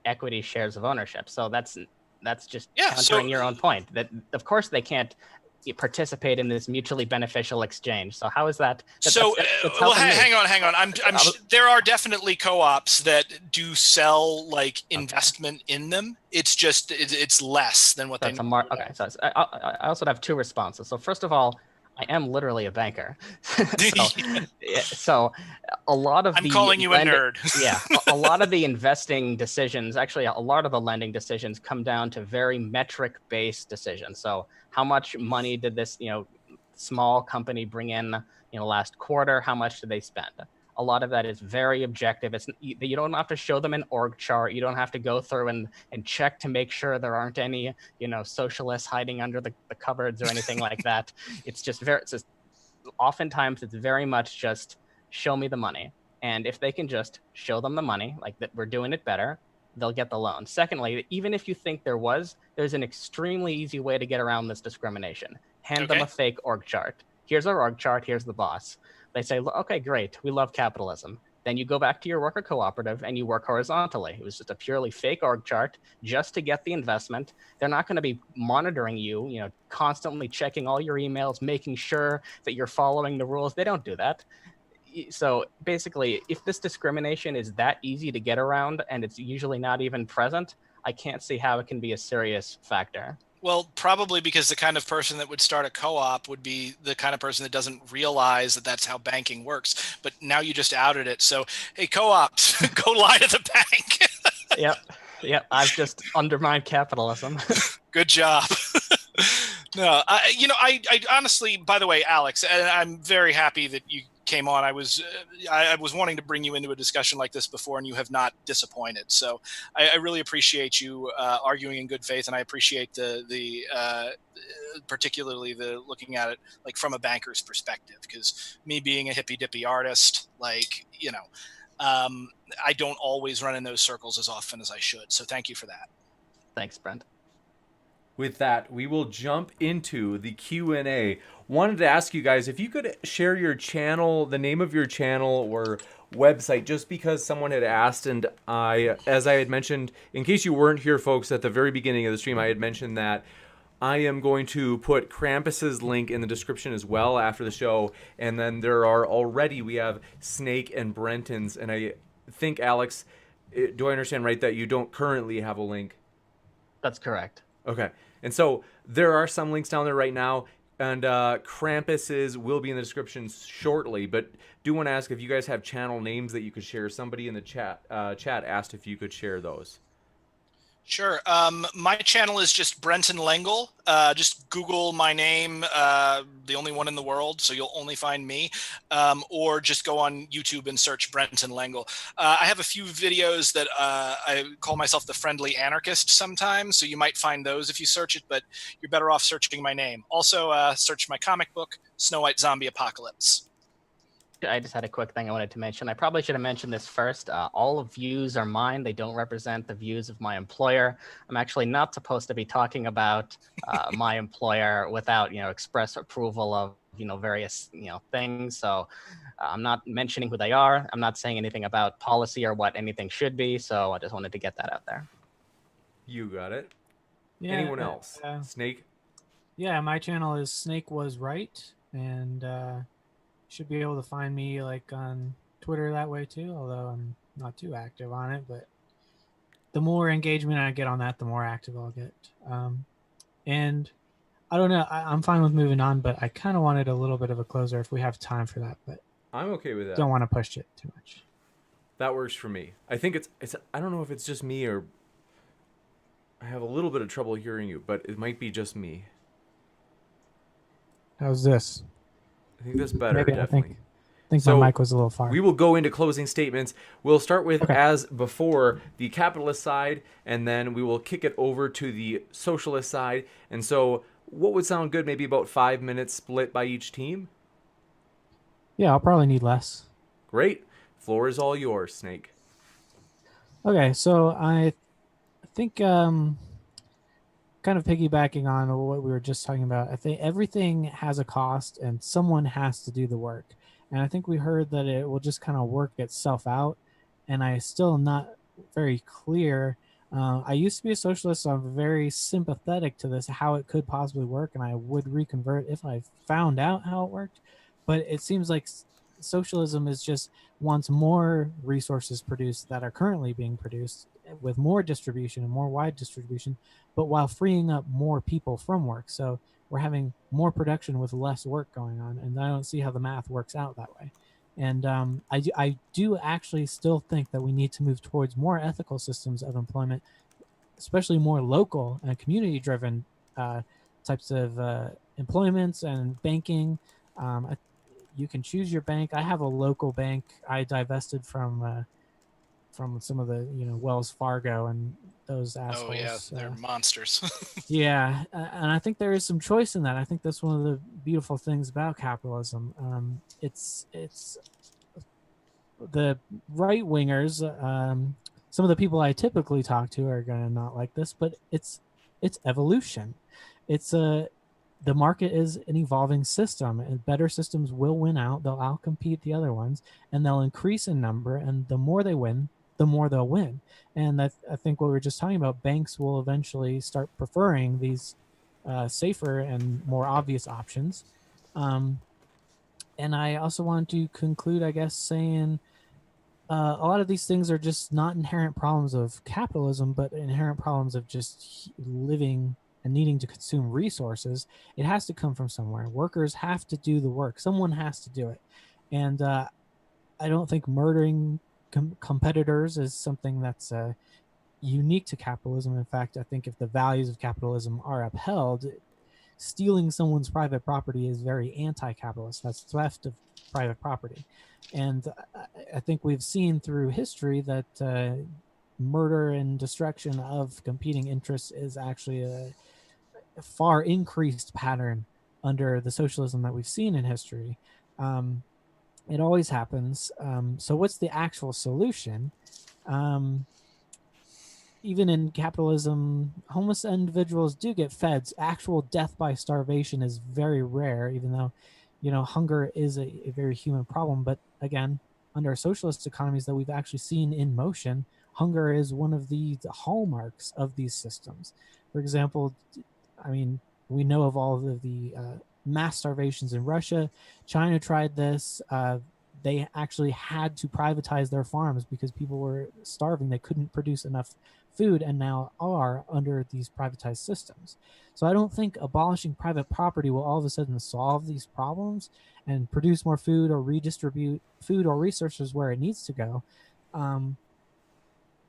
equity shares of ownership. So that's just countering your own point. That of course they can't participate in this mutually beneficial exchange. So how is that? Hang on. There are definitely co-ops that do sell investment in them. It's just it's less than what they. Okay, so I also have two responses. So first of all, I am literally a banker. so a lot of I'm calling you a nerd. A lot of the investing decisions, actually a lot of the lending decisions come down to very metric-based decisions. So how much money did this, small company bring in, last quarter? How much did they spend? A lot of that is very objective. You don't have to show them an org chart. You don't have to go through and check to make sure there aren't any, socialists hiding under the cupboards or anything like that. Oftentimes it's very much just show me the money. And if they can just show them the money, like that we're doing it better, they'll get the loan. Secondly, even if you think there's an extremely easy way to get around this discrimination. Hand them a fake org chart. Here's our org chart. Here's the boss. They say, okay, great. We love capitalism. Then you go back to your worker cooperative and you work horizontally. It was just a purely fake org chart just to get the investment. They're not going to be monitoring you, constantly checking all your emails, making sure that you're following the rules. They don't do that. So basically, if this discrimination is that easy to get around and it's usually not even present, I can't see how it can be a serious factor. Well, probably because the kind of person that would start a co-op would be the kind of person that doesn't realize that that's how banking works. But now you just outed it. So, hey, co-ops, go lie to the bank. Yep. I've just undermined capitalism. Good job. No, I honestly, by the way, Alex, I'm very happy that you came on. I was wanting to bring you into a discussion like this before, and you have not disappointed. So I really appreciate you arguing in good faith, and I appreciate the particularly the looking at it from a banker's perspective. Because me being a hippy dippy artist, I don't always run in those circles as often as I should. So thank you for that. Thanks, Brent. With that, we will jump into the Q&A. Wanted to ask you guys if you could share your channel, the name of your channel or website, just because someone had asked, and as I had mentioned, in case you weren't here, folks, at the very beginning of the stream, I had mentioned that I am going to put Krampus's link in the description as well after the show, and then we have Snake and Brenton's, and I think, Alex, do I understand right that you don't currently have a link? That's correct. Okay, and so there are some links down there right now, and Krampus's will be in the description shortly, but do want to ask if you guys have channel names that you could share. Somebody in the chat asked if you could share those. Sure. My channel is just Brenton Lengel. Just Google my name, the only one in the world, so you'll only find me. Or just go on YouTube and search Brenton Lengel. I have a few videos that I call myself the friendly anarchist sometimes, so you might find those if you search it, but you're better off searching my name. Also, search my comic book, Snow White Zombie Apocalypse. I just had a quick thing I wanted to mention. I probably should have mentioned this first. All views are mine. They don't represent the views of my employer. I'm actually not supposed to be talking about my employer without, express approval of, various, things. So I'm not mentioning who they are. I'm not saying anything about policy or what anything should be. So I just wanted to get that out there. You got it. Yeah, Anyone else? Snake? Yeah, my channel is Snake Was Right, and should be able to find me on Twitter that way too, although I'm not too active on it, but the more engagement I get on that, the more active I'll get. And I don't know, I'm fine with moving on, but I kind of wanted a little bit of a closer if we have time for that, but I'm okay with that. Don't want to push it too much. That works for me. I think it's I don't know if it's just me or I have a little bit of trouble hearing you, but it might be just me. How's this? I think that's better, Maybe I definitely. think my So mic was a little far. we will go into closing statements. We'll start with, Okay. as before, the capitalist side, and then we will kick it over to the socialist side. And so what would sound good? Maybe about 5 minutes split by each team? Yeah, I'll probably need less. Great. Floor is all yours, Snake. Okay, so I think kind of piggybacking on what we were just talking about, I think everything has a cost and someone has to do the work. And I think we heard that it will just kind of work itself out. And I still am not very clear. I used to be a socialist, so I'm very sympathetic to this, how it could possibly work. And I would reconvert if I found out how it worked. But it seems like socialism is just wants more resources produced that are currently being produced with more distribution and more wide distribution, but while freeing up more people from work. So we're having more production with less work going on, and I don't see how the math works out that way. And I do actually still think that we need to move towards more ethical systems of employment, especially more local and community-driven types of employments and banking. You can choose your bank. I have a local bank. I divested from some of the Wells Fargo and those assholes. Oh yeah, they're monsters. Yeah, and I think there is some choice in that. I think that's one of the beautiful things about capitalism. It's the right wingers. Some of the people I typically talk to are going to not like this, but it's evolution. It's the market is an evolving system, and better systems will win out. They'll outcompete the other ones, and they'll increase in number. And the more they win, the more they'll win. And I think what we were just talking about, banks will eventually start preferring these safer and more obvious options. And I also want to conclude, I guess, saying a lot of these things are just not inherent problems of capitalism, but inherent problems of just living and needing to consume resources. It has to come from somewhere. Workers have to do the work. Someone has to do it. And I don't think murdering competitors is something that's unique to capitalism. In fact, I think if the values of capitalism are upheld, stealing someone's private property is very anti-capitalist. That's theft of private property. And I think we've seen through history that murder and destruction of competing interests is actually a far increased pattern under the socialism that we've seen in history. It always happens. So what's the actual solution? Even in capitalism, homeless individuals do get fed. Actual death by starvation is very rare, even though, hunger is a very human problem. But again, under socialist economies that we've actually seen in motion, hunger is one of the hallmarks of these systems. For example, we know of all of the mass starvations in Russia. China tried this. They actually had to privatize their farms because people were starving. They couldn't produce enough food and now are under these privatized systems. So I don't think abolishing private property will all of a sudden solve these problems and produce more food or redistribute food or resources where it needs to go.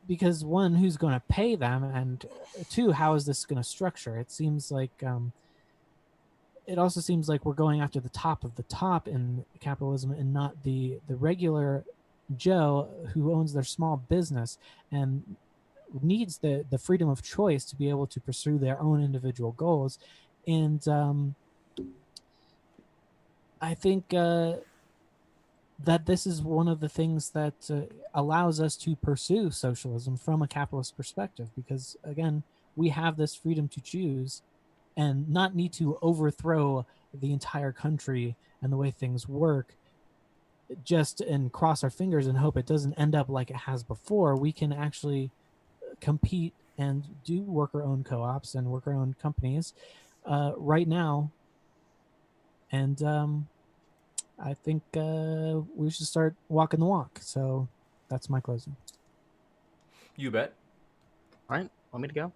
Because one, who's going to pay them? And two, how is this going to structure? It seems like it also seems like we're going after the top of the top in capitalism and not the regular Joe who owns their small business and needs the freedom of choice to be able to pursue their own individual goals. And I think that this is one of the things that allows us to pursue socialism from a capitalist perspective, because again, we have this freedom to choose and not need to overthrow the entire country and the way things work just and cross our fingers and hope it doesn't end up like it has before. We can actually compete and do worker-owned co-ops and worker-owned companies right now. And I think we should start walking the walk. So that's my closing. You bet. All right, want me to go?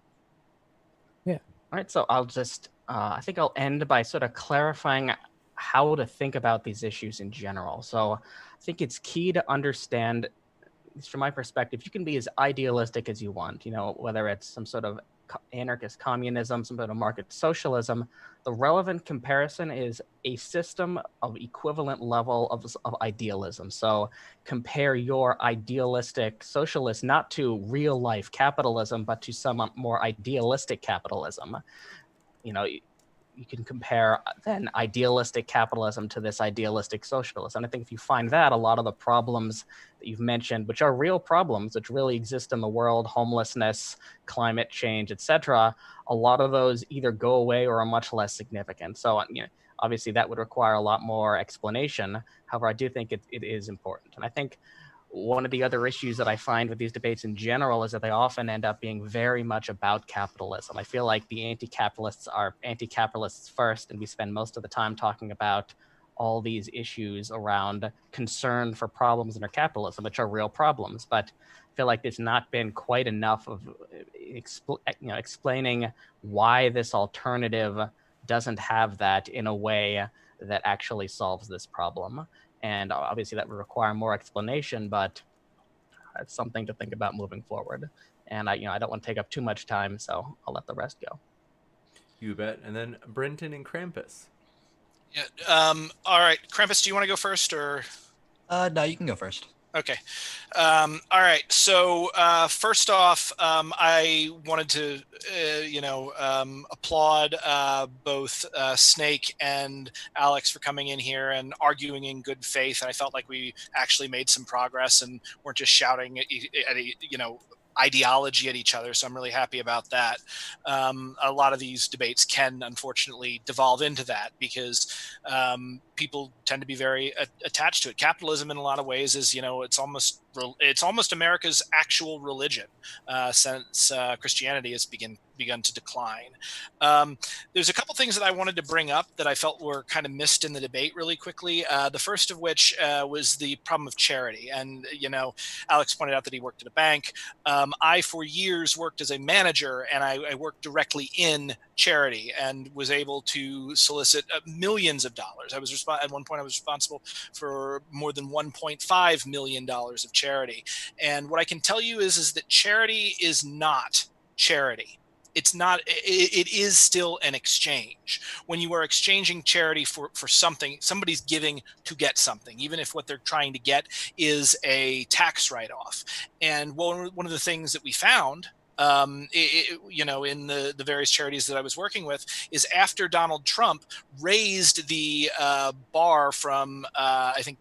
Yeah. All right, so I'll just, I think I'll end by sort of clarifying how to think about these issues in general. So I think it's key to understand least from my perspective, you can be as idealistic as you want, whether it's some sort of anarchist communism, some sort of market socialism. The relevant comparison is a system of equivalent level of idealism. So compare your idealistic socialist not to real life capitalism, but to some more idealistic capitalism. You can compare then idealistic capitalism to this idealistic socialism. And I think if you find that, a lot of the problems that you've mentioned, which are real problems, which really exist in the world, homelessness, climate change, etc., a lot of those either go away or are much less significant. So, obviously that would require a lot more explanation. However, I do think it is important. And I think one of the other issues that I find with these debates in general is that they often end up being very much about capitalism. I feel like the anti-capitalists are anti-capitalists first, and we spend most of the time talking about all these issues around concern for problems in our capitalism, which are real problems. But I feel like there's not been quite enough of explaining why this alternative doesn't have that in a way that actually solves this problem. And obviously that would require more explanation, but it's something to think about moving forward. And I don't want to take up too much time, so I'll let the rest go. You bet. And then Brenton and Krampus. Yeah. All right, Krampus, do you want to go first, or? No, you can go first. Okay. All right. So first off, I wanted to, applaud both Snake and Alex for coming in here and arguing in good faith. And I felt like we actually made some progress and weren't just shouting at ideology at each other. So I'm really happy about that. A lot of these debates can unfortunately devolve into that because people tend to be very attached to it. Capitalism in a lot of ways is, it's almost America's actual religion since Christianity has begun to decline. There's a couple things that I wanted to bring up that I felt were kind of missed in the debate really quickly. The first of which was the problem of charity. And, Alex pointed out that he worked at a bank. I, for years, worked as a manager, and I worked directly in charity and was able to solicit millions of dollars. At one point I was responsible for more than $1.5 million of charity. And what I can tell you is that charity is not charity. It's not, it is still an exchange. When you are exchanging charity for something, somebody's giving to get something, even if what they're trying to get is a tax write-off. And one of the things that we found in the various charities that I was working with is after Donald Trump raised the bar from I think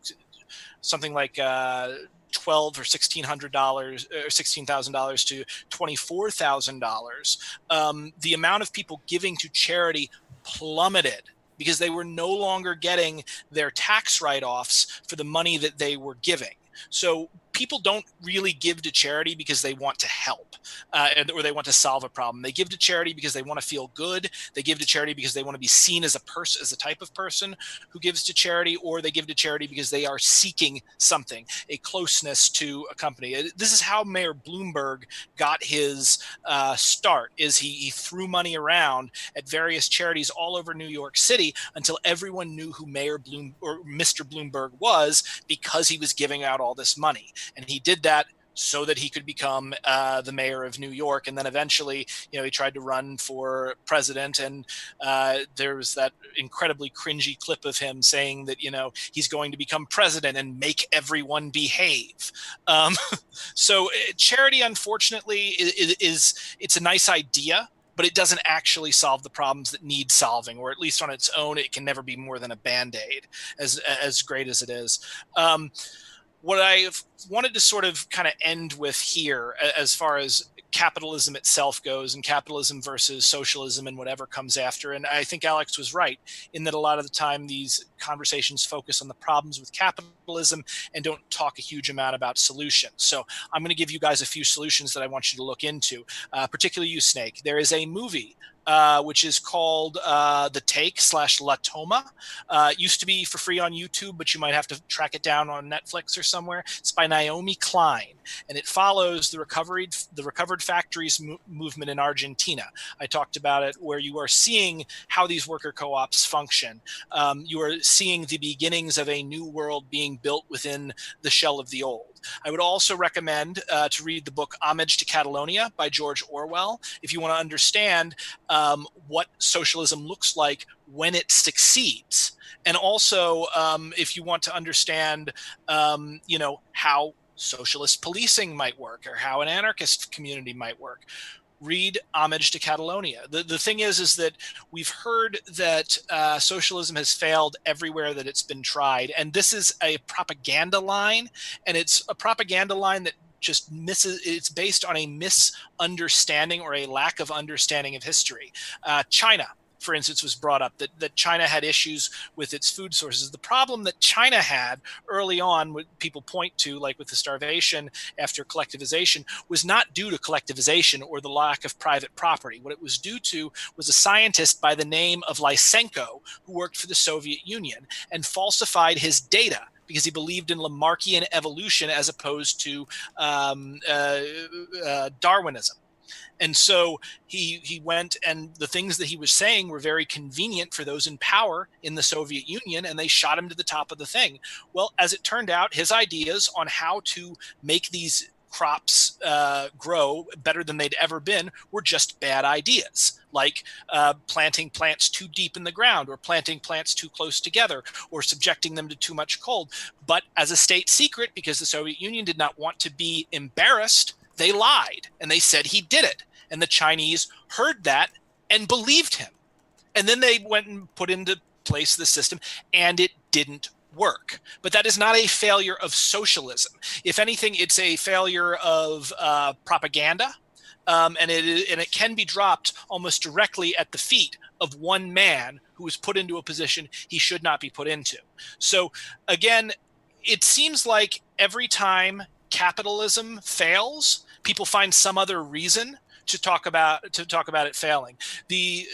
something like $1,200 or $1,600 or $16,000 to $24,000, the amount of people giving to charity plummeted because they were no longer getting their tax write-offs for the money that they were giving. So people don't really give to charity because they want to help or they want to solve a problem. They give to charity because they want to feel good. They give to charity because they want to be seen as a person, as a type of person who gives to charity, or they give to charity because they are seeking something, a closeness to a company. This is how Mayor Bloomberg got his start. Is he threw money around at various charities all over New York City until everyone knew who Mayor Bloom or Mr. Bloomberg was because he was giving out all this money. And he did that so that he could become the mayor of New York. And then eventually, he tried to run for president. And there was that incredibly cringy clip of him saying that, he's going to become president and make everyone behave. So charity, unfortunately, it's a nice idea, but it doesn't actually solve the problems that need solving, or at least on its own, it can never be more than a Band-Aid, as great as it is. What I've wanted to sort of kind of end with here, as far as capitalism itself goes, and capitalism versus socialism and whatever comes after, and I think Alex was right in that a lot of the time these conversations focus on the problems with capitalism and don't talk a huge amount about solutions. So I'm going to give you guys a few solutions that I want you to look into, particularly you, Snake. There is a movie which is called The Take / La Toma. It used to be for free on YouTube, but you might have to track it down on Netflix or somewhere. It's by Naomi Klein, and it follows the recovered factories movement in Argentina. I talked about it, where you are seeing how these worker co-ops function. You are seeing the beginnings of a new world being built within the shell of the old. I would also recommend to read the book Homage to Catalonia by George Orwell if you want to understand what socialism looks like when it succeeds. And also, if you want to understand, how socialist policing might work or how an anarchist community might work, read Homage to Catalonia. The thing is that we've heard that socialism has failed everywhere that it's been tried. And this is a propaganda line, and it's a propaganda line that just misses, it's based on a misunderstanding or a lack of understanding of history. China, for instance, was brought up that China had issues with its food sources. The problem that China had early on, what people point to, like with the starvation after collectivization, was not due to collectivization or the lack of private property. What it was due to was a scientist by the name of Lysenko, who worked for the Soviet Union and falsified his data because he believed in Lamarckian evolution as opposed to Darwinism. And so he went, and the things that he was saying were very convenient for those in power in the Soviet Union, and they shot him to the top of the thing. Well, as it turned out, his ideas on how to make these crops grow better than they'd ever been were just bad ideas, like planting plants too deep in the ground, or planting plants too close together, or subjecting them to too much cold. But as a state secret, because the Soviet Union did not want to be embarrassed, they lied, and they said he did it. And the Chinese heard that and believed him. And then they went and put into place the system, and it didn't work. But that is not a failure of socialism. If anything, it's a failure of propaganda, and it can be dropped almost directly at the feet of one man who was put into a position he should not be put into. So again, it seems like every time capitalism fails, people find some other reason to talk about it failing. The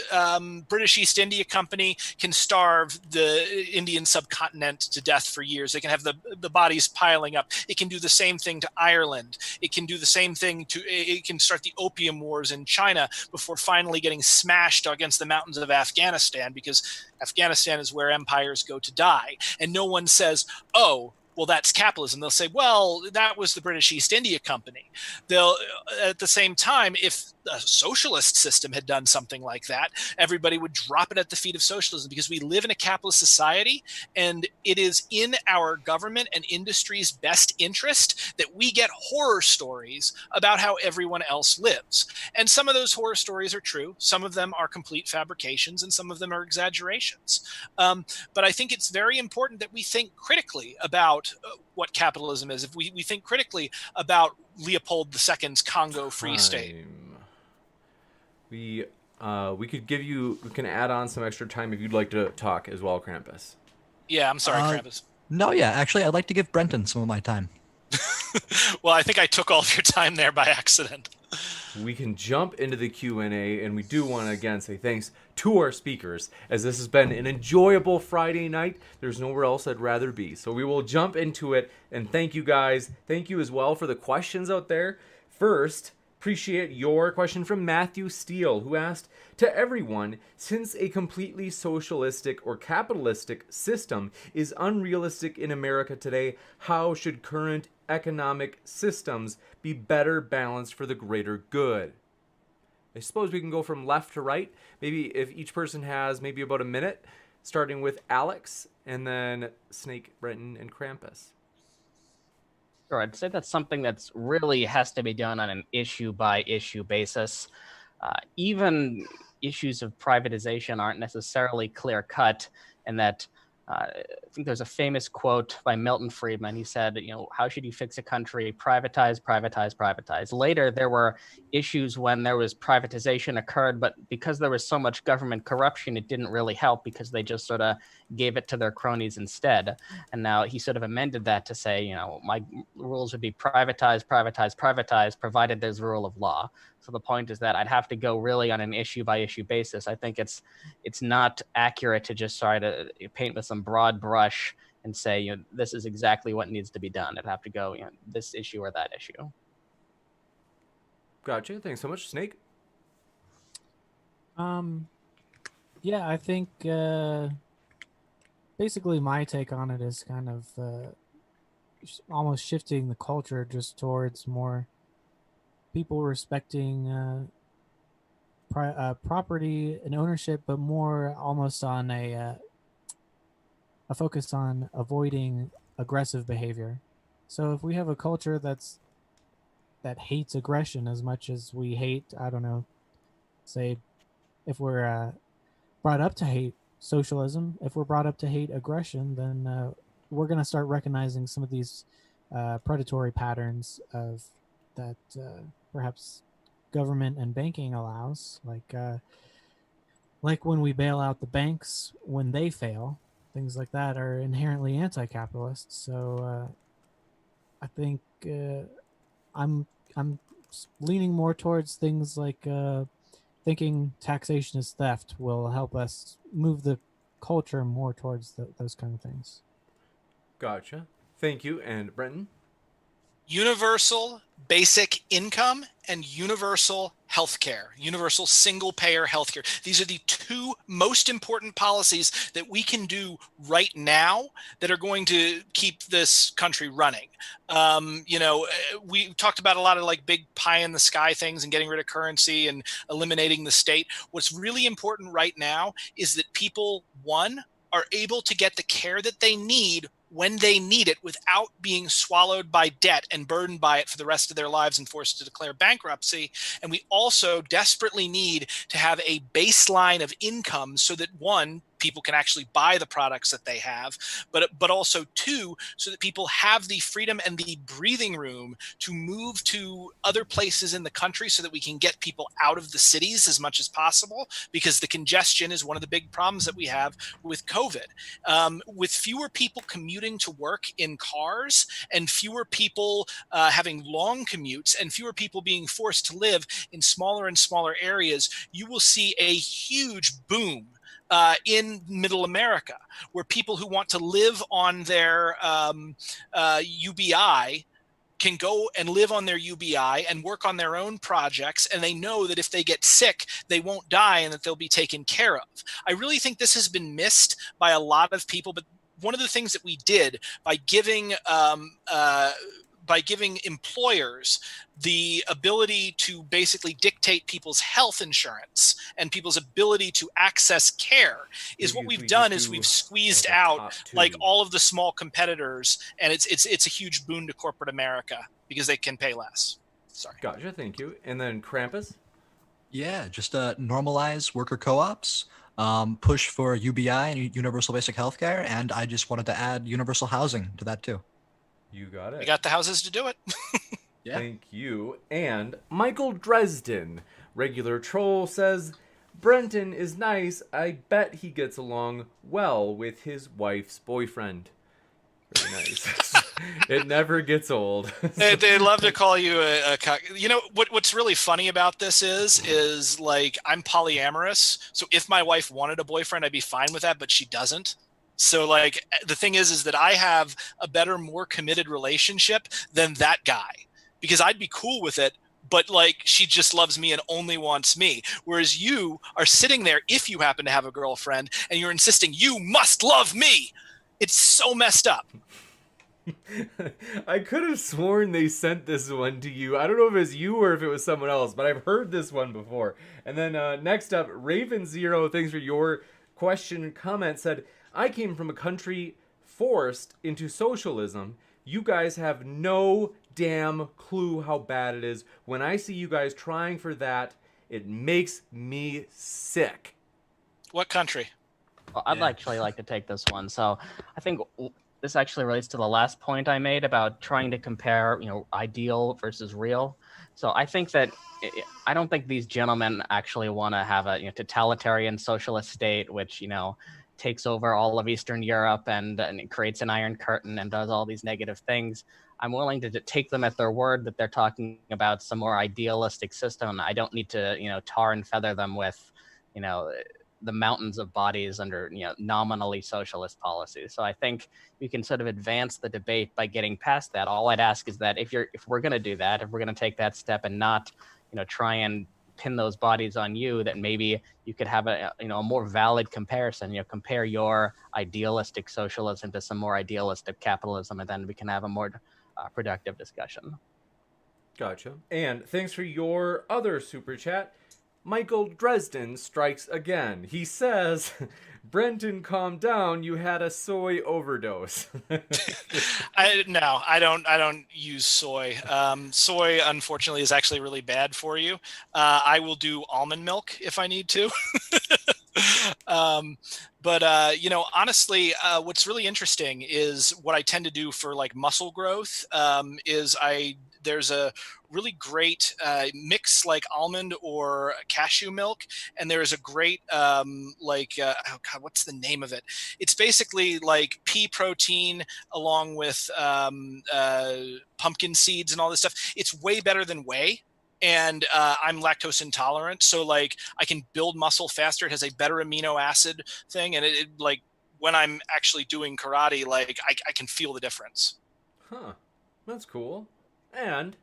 British East India Company can starve the Indian subcontinent to death for years. They can have the bodies piling up. It can do the same thing to Ireland. It can do the same thing it can start the opium wars in China before finally getting smashed against the mountains of Afghanistan, because Afghanistan is where empires go to die. And no one says, oh, well, that's capitalism. They'll say, well, that was the British East India Company. They'll, at the same time, if a socialist system had done something like that, everybody would drop it at the feet of socialism, because we live in a capitalist society, and it is in our government and industry's best interest that we get horror stories about how everyone else lives. And some of those horror stories are true. Some of them are complete fabrications, and some of them are exaggerations. But I think it's very important that we think critically about what capitalism is. If we think critically about Leopold II's Congo Free State. We can add on some extra time if you'd like to talk as well, Krampus. Yeah, I'm sorry, Krampus. No, yeah, actually, I'd like to give Brenton some of my time. Well, I think I took all of your time there by accident. We can jump into the Q&A, and we do want to again say thanks to our speakers, as this has been an enjoyable Friday night. There's nowhere else I'd rather be. So we will jump into it, and thank you guys. Thank you as well for the questions out there. First, appreciate your question from Matthew Steele, who asked, to everyone, since a completely socialistic or capitalistic system is unrealistic in America today, how should current economic systems be better balanced for the greater good? I suppose we can go from left to right. Maybe if each person has maybe about a minute, starting with Alex, and then Snake, Brenton, and Krampus. Sure, I'd say that's something that's really has to be done on an issue-by-issue basis. Even issues of privatization aren't necessarily clear-cut, and that I think there's a famous quote by Milton Friedman. He said, how should you fix a country? Privatize, privatize, privatize. Later, there were issues when there was privatization occurred, but because there was so much government corruption, it didn't really help, because they just sort of gave it to their cronies instead. And now he sort of amended that to say, my rules would be privatize, privatize, privatize, provided there's rule of law. So the point is that I'd have to go really on an issue-by-issue basis. I think it's not accurate to just try to paint with some broad brush and say, this is exactly what needs to be done. It'd have to go, this issue or that issue. Gotcha. Thanks so much, Snake. Yeah, I think basically my take on it is kind of almost shifting the culture just towards more people respecting property and ownership, but more almost on a focus on avoiding aggressive behavior. So if we have a culture that hates aggression as much as we hate, I don't know, say if we're brought up to hate socialism, if we're brought up to hate aggression, then we're going to start recognizing some of these predatory patterns of that perhaps government and banking allows, like when we bail out the banks when they fail, things like that are inherently anti-capitalist. So I think I'm leaning more towards things like thinking taxation is theft will help us move the culture more towards those kind of things. Gotcha. Thank you. And Brenton? Universal basic income and universal healthcare, universal single payer healthcare. These are the two most important policies that we can do right now that are going to keep this country running. We talked about a lot of like big pie in the sky things and getting rid of currency and eliminating the state. What's really important right now is that people, one, are able to get the care that they need when they need it without being swallowed by debt and burdened by it for the rest of their lives and forced to declare bankruptcy. And we also desperately need to have a baseline of income so that, one, people can actually buy the products that they have, but also two, so that people have the freedom and the breathing room to move to other places in the country so that we can get people out of the cities as much as possible, because the congestion is one of the big problems that we have with COVID. With fewer people commuting to work in cars and fewer people having long commutes and fewer people being forced to live in smaller and smaller areas, you will see a huge boom in middle America, where people who want to live on their UBI can go and live on their UBI and work on their own projects, and they know that if they get sick, they won't die and that they'll be taken care of. I really think this has been missed by a lot of people, but one of the things that we did by giving employers the ability to basically dictate people's health insurance and people's ability to access care is what we've done is we've squeezed out like all of the small competitors, and it's a huge boon to corporate America because they can pay less. Sorry. Gotcha, thank you. And then Krampus? Yeah, just normalize worker co-ops, push for UBI and universal basic healthcare, and I just wanted to add universal housing to that too. You got it. We got the houses to do it. Yeah. Thank you. And Michael Dresden, regular troll, says, Brenton is nice. I bet he gets along well with his wife's boyfriend. Very nice. It never gets old. They love to call you a you know what's really funny about this is like I'm polyamorous, so if my wife wanted a boyfriend, I'd be fine with that, but she doesn't. So like the thing is that I have a better, more committed relationship than that guy, because I'd be cool with it, but like she just loves me and only wants me. Whereas you are sitting there, if you happen to have a girlfriend, and you're insisting you must love me. It's so messed up. I could have sworn they sent this one to you. I don't know if it was you or if it was someone else, but I've heard this one before. And then next up, Raven Zero, thanks for your question and comment, said, I came from a country forced into socialism. You guys have no damn clue how bad it is. When I see you guys trying for that, it makes me sick. What country? Well, I'd actually like to take this one. So I think this actually relates to the last point I made about trying to compare, ideal versus real. So I think that I don't think these gentlemen actually want to have a totalitarian socialist state, which, takes over all of Eastern Europe and it creates an Iron Curtain and does all these negative things. I'm willing to take them at their word that they're talking about some more idealistic system. I don't need to, tar and feather them with, the mountains of bodies under, nominally socialist policies. So I think you can sort of advance the debate by getting past that. All I'd ask is that if we're going to do that, if we're going to take that step and not, try and pin those bodies on you, that maybe you could have a more valid comparison. Compare your idealistic socialism to some more idealistic capitalism, and then we can have a more productive discussion. Gotcha. And thanks for your other super chat. Michael Dresden strikes again. He says, Brenton, calm down. You had a soy overdose. I don't use soy. Soy, unfortunately, is actually really bad for you. I will do almond milk if I need to. But honestly, what's really interesting is what I tend to do for like muscle growth. There's a really great mix like almond or cashew milk, and there is a great what's the name of it? It's basically like pea protein along with pumpkin seeds and all this stuff. It's way better than whey. And I'm lactose intolerant, so like I can build muscle faster. It has a better amino acid thing, and it like when I'm actually doing karate, like I can feel the difference. Huh, that's cool. And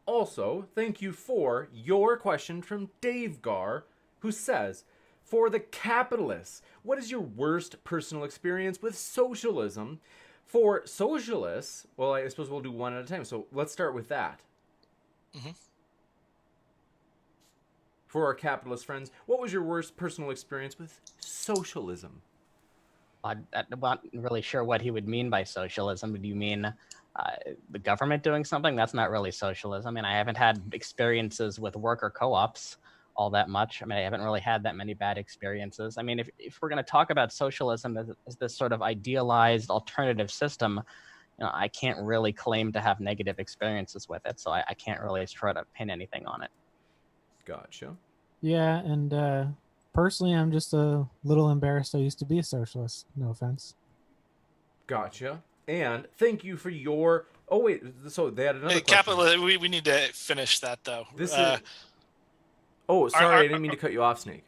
also, thank you for your question from Dave Gar, who says, for the capitalists, what is your worst personal experience with socialism? For socialists, well, I suppose we'll do one at a time. So let's start with that. Mm-hmm. For our capitalist friends, what was your worst personal experience with socialism? I'm not really sure what he would mean by socialism. Do you mean the government doing something? That's not really socialism. I mean, I haven't had experiences with worker co-ops all that much. I mean, I haven't really had that many bad experiences. I mean, if we're going to talk about socialism as this sort of idealized alternative system, I can't really claim to have negative experiences with it. So I can't really try to pin anything on it. Gotcha. Yeah, and personally, I'm just a little embarrassed I used to be a socialist. No offense. Gotcha. And thank you for your... Oh, wait. So they had another question. We need to finish that, though. This is... Oh, sorry. I didn't mean to cut you off, Snake.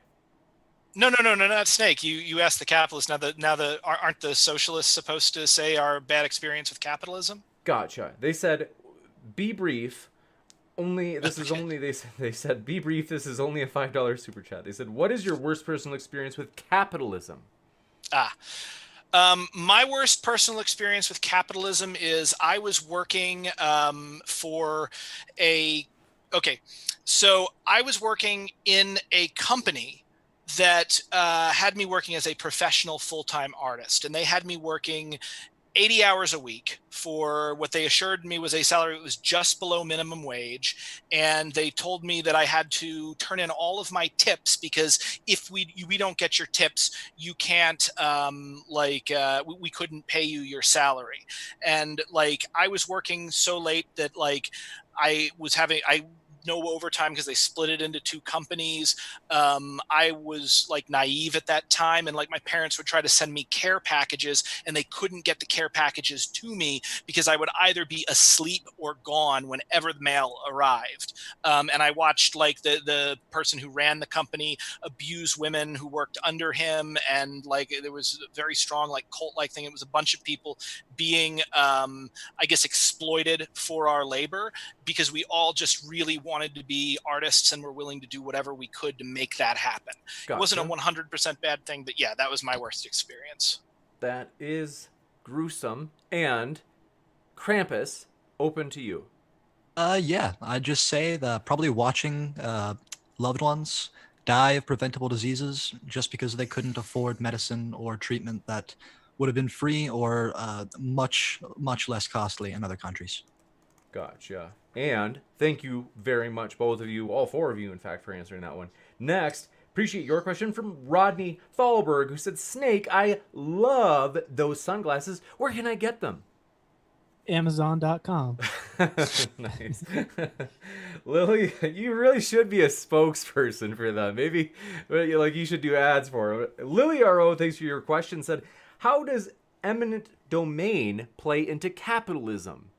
No, not Snake. You asked the capitalists. Aren't the socialists supposed to say our bad experience with capitalism? Gotcha. They said, be brief. They said, be brief. This is only a $5 super chat. They said, what is your worst personal experience with capitalism? My worst personal experience with capitalism is I was working so I was working in a company that had me working as a professional full-time artist, and they had me working 80 hours a week for what they assured me was a salary that was just below minimum wage. And they told me that I had to turn in all of my tips, because if we don't get your tips, you can't, we couldn't pay you your salary. And like, I was working so late that like I no overtime because they split it into two companies. I was like naive at that time, and like my parents would try to send me care packages, and they couldn't get the care packages to me because I would either be asleep or gone whenever the mail arrived. And I watched like the person who ran the company abuse women who worked under him, and like there was a very strong like cult-like thing. It was a bunch of people being I guess exploited for our labor because we all just really wanted to be artists and were willing to do whatever we could to make that happen. Gotcha. It wasn't a 100% bad thing, but yeah, that was my worst experience. That is gruesome. And Krampus, open to you. Yeah, I'd just say that probably watching loved ones die of preventable diseases just because they couldn't afford medicine or treatment that would have been free or much, much less costly in other countries. Gotcha. And thank you very much, both of you, all four of you, in fact, for answering that one. Next, appreciate your question from Rodney Thalberg, who said, Snake, I love those sunglasses. Where can I get them? Amazon.com. Nice. Lily, you really should be a spokesperson for them. Maybe like you should do ads for them. Lily R.O., thanks for your question, said, how does eminent domain play into capitalism?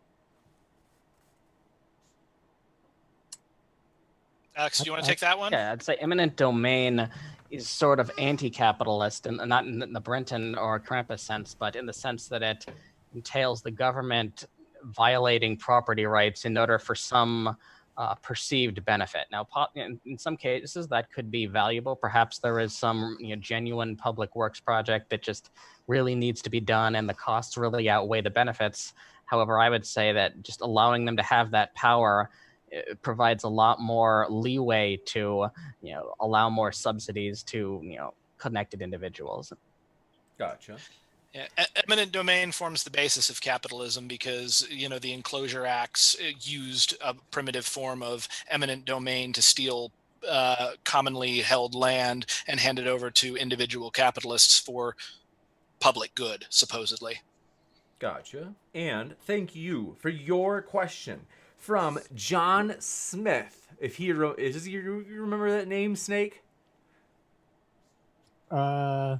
Alex, do you want to take that one? Yeah, I'd say eminent domain is sort of anti-capitalist, and not in the Brenton or Krampus sense, but in the sense that it entails the government violating property rights in order for some perceived benefit. Now, in some cases, that could be valuable. Perhaps there is some genuine public works project that just really needs to be done and the costs really outweigh the benefits. However, I would say that just allowing them to have that power provides a lot more leeway to allow more subsidies to connected individuals. Gotcha. Yeah, eminent domain forms the basis of capitalism because, the Enclosure Acts used a primitive form of eminent domain to steal commonly held land and hand it over to individual capitalists for public good, supposedly. Gotcha. And thank you for your question from John Smith. If he you remember that name, Snake? I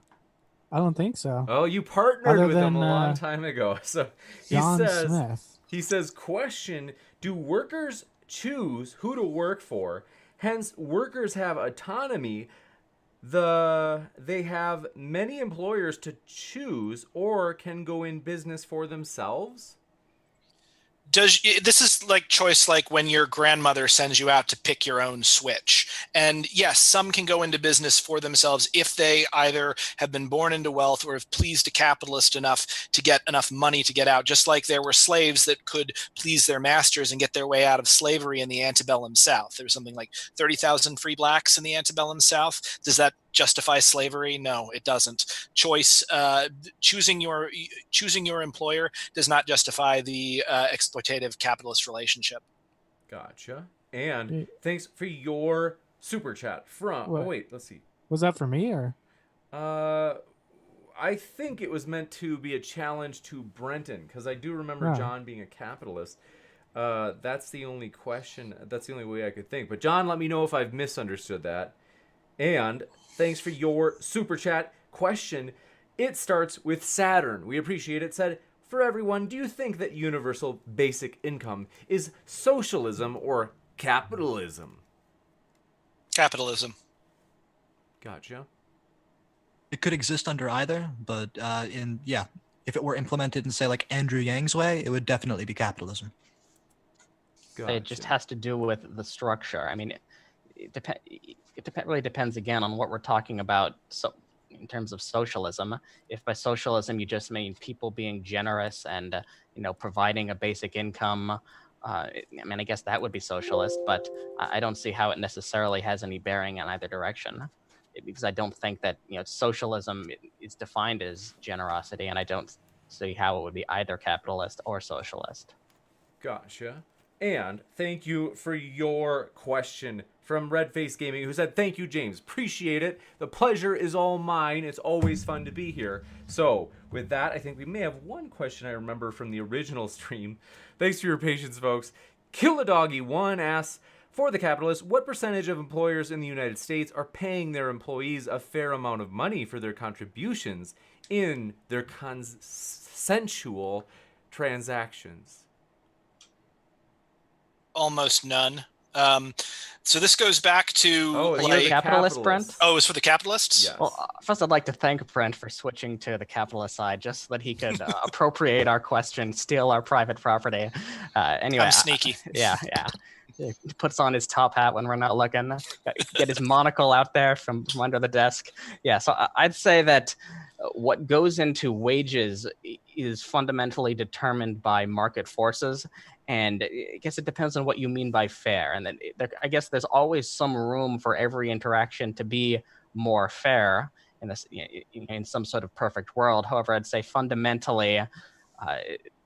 don't think so. Oh, you partnered with him a long time ago. So John Smith. He says, question, do workers choose who to work for? Hence, workers have autonomy. They have many employers to choose or can go in business for themselves? This is like choice, like when your grandmother sends you out to pick your own switch. And yes, some can go into business for themselves if they either have been born into wealth or have pleased a capitalist enough to get enough money to get out, just like there were slaves that could please their masters and get their way out of slavery in the antebellum South. There was something like 30,000 free blacks in the antebellum South. Does that justify slavery? No, it doesn't. Choosing your employer does not justify the exploitative capitalist relationship. Gotcha. And thanks for your super chat from. What? Oh wait, let's see. Was that for me or? I think it was meant to be a challenge to Brenton because I do remember John being a capitalist. That's the only question. That's the only way I could think. But John, let me know if I've misunderstood that. And thanks for your super chat question. It starts with Saturn. We appreciate it. Said, for everyone, do you think that universal basic income is socialism or capitalism? Capitalism. Gotcha. It could exist under either, but if it were implemented in, say, like Andrew Yang's way, it would definitely be capitalism. Gotcha. It just has to do with the structure. I mean, it really depends again on what we're talking about. So, in terms of socialism, if by socialism you just mean people being generous and providing a basic income, I guess that would be socialist. But I don't see how it necessarily has any bearing in either direction, because I don't think that socialism is defined as generosity, and I don't see how it would be either capitalist or socialist. Gotcha. And thank you for your question from Redface Gaming, who said, thank you, James. Appreciate it. The pleasure is all mine. It's always fun to be here. So with that, I think we may have one question I remember from the original stream. Thanks for your patience, folks. Kill the Doggy 1 asks, for the capitalists, what percentage of employers in the United States are paying their employees a fair amount of money for their contributions in their consensual transactions? Almost none. So this goes back to the capitalist, Brent? Oh, it was for the capitalists? Yes. Well, first I'd like to thank Brent for switching to the capitalist side, just so that he could appropriate our question, steal our private property. Anyway, I'm sneaky. Yeah. He puts on his top hat when we're not looking. Get his monocle out there from under the desk. Yeah, so I'd say that what goes into wages is fundamentally determined by market forces. And I guess it depends on what you mean by fair. And then I guess there's always some room for every interaction to be more fair in some sort of perfect world. However, I'd say fundamentally,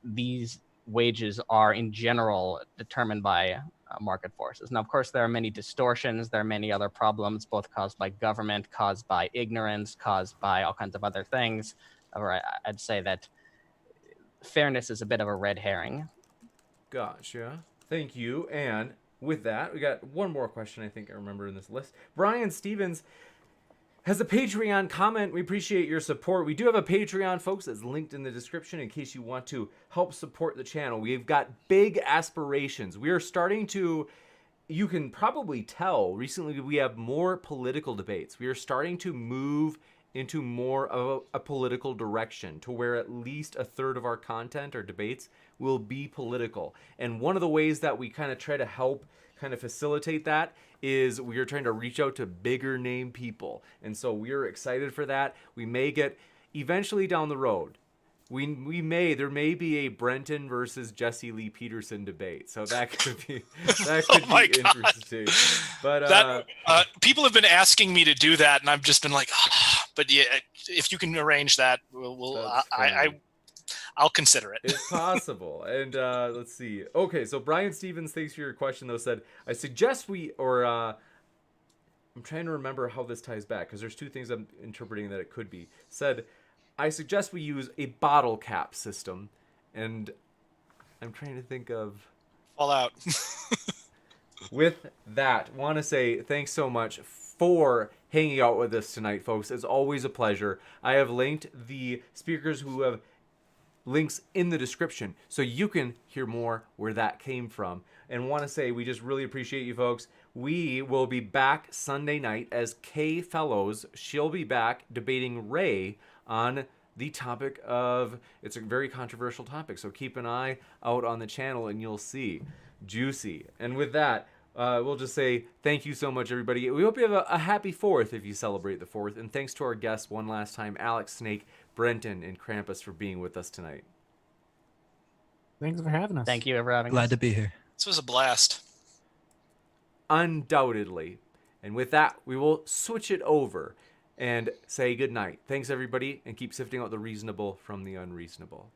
these wages are in general determined by market forces. Now, of course, there are many distortions. There are many other problems, both caused by government, caused by ignorance, caused by all kinds of other things. However, I'd say that fairness is a bit of a red herring. Gotcha. Thank you. And with that, we got one more question I think I remember in this list. Brian Stevens has a Patreon comment. We appreciate your support. We do have a Patreon, folks, that's linked in the description in case you want to help support the channel. We've got big aspirations. We are starting to, you can probably tell, recently we have more political debates. We are starting to move into more of a political direction to where at least a third of our content or debates will be political. And one of the ways that we kind of try to help kind of facilitate that is we are trying to reach out to bigger name people. And so we're excited for that. We may get eventually down the road. There may be a Brenton versus Jesse Lee Peterson debate. So that could be interesting. But people have been asking me to do that, and I've just been like, but yeah, if you can arrange that, I'll consider it. It's possible. And let's see. Okay, so Brian Stevens, thanks for your question, though, said, I suggest I'm trying to remember how this ties back, because there's two things I'm interpreting that it could be. Said, I suggest we use a bottle cap system. And I'm trying to think of... Fallout. With that, want to say thanks so much for hanging out with us tonight, folks. It's always a pleasure. I have linked the speakers who have links in the description so you can hear more where that came from. And want to say we just really appreciate you folks. We will be back Sunday night as Kay Fellows. She'll be back debating Ray on the topic of, it's a very controversial topic, so keep an eye out on the channel and you'll see. Juicy. And with that, we'll just say thank you so much, everybody. We hope you have a happy 4th if you celebrate the 4th. And thanks to our guests one last time, Alex, Snake, Brenton, and Krampus for being with us tonight. Thanks for having us. Thank you for having us. Glad to be here. This was a blast. Undoubtedly. And with that, we will switch it over and say good night. Thanks, everybody, and keep sifting out the reasonable from the unreasonable.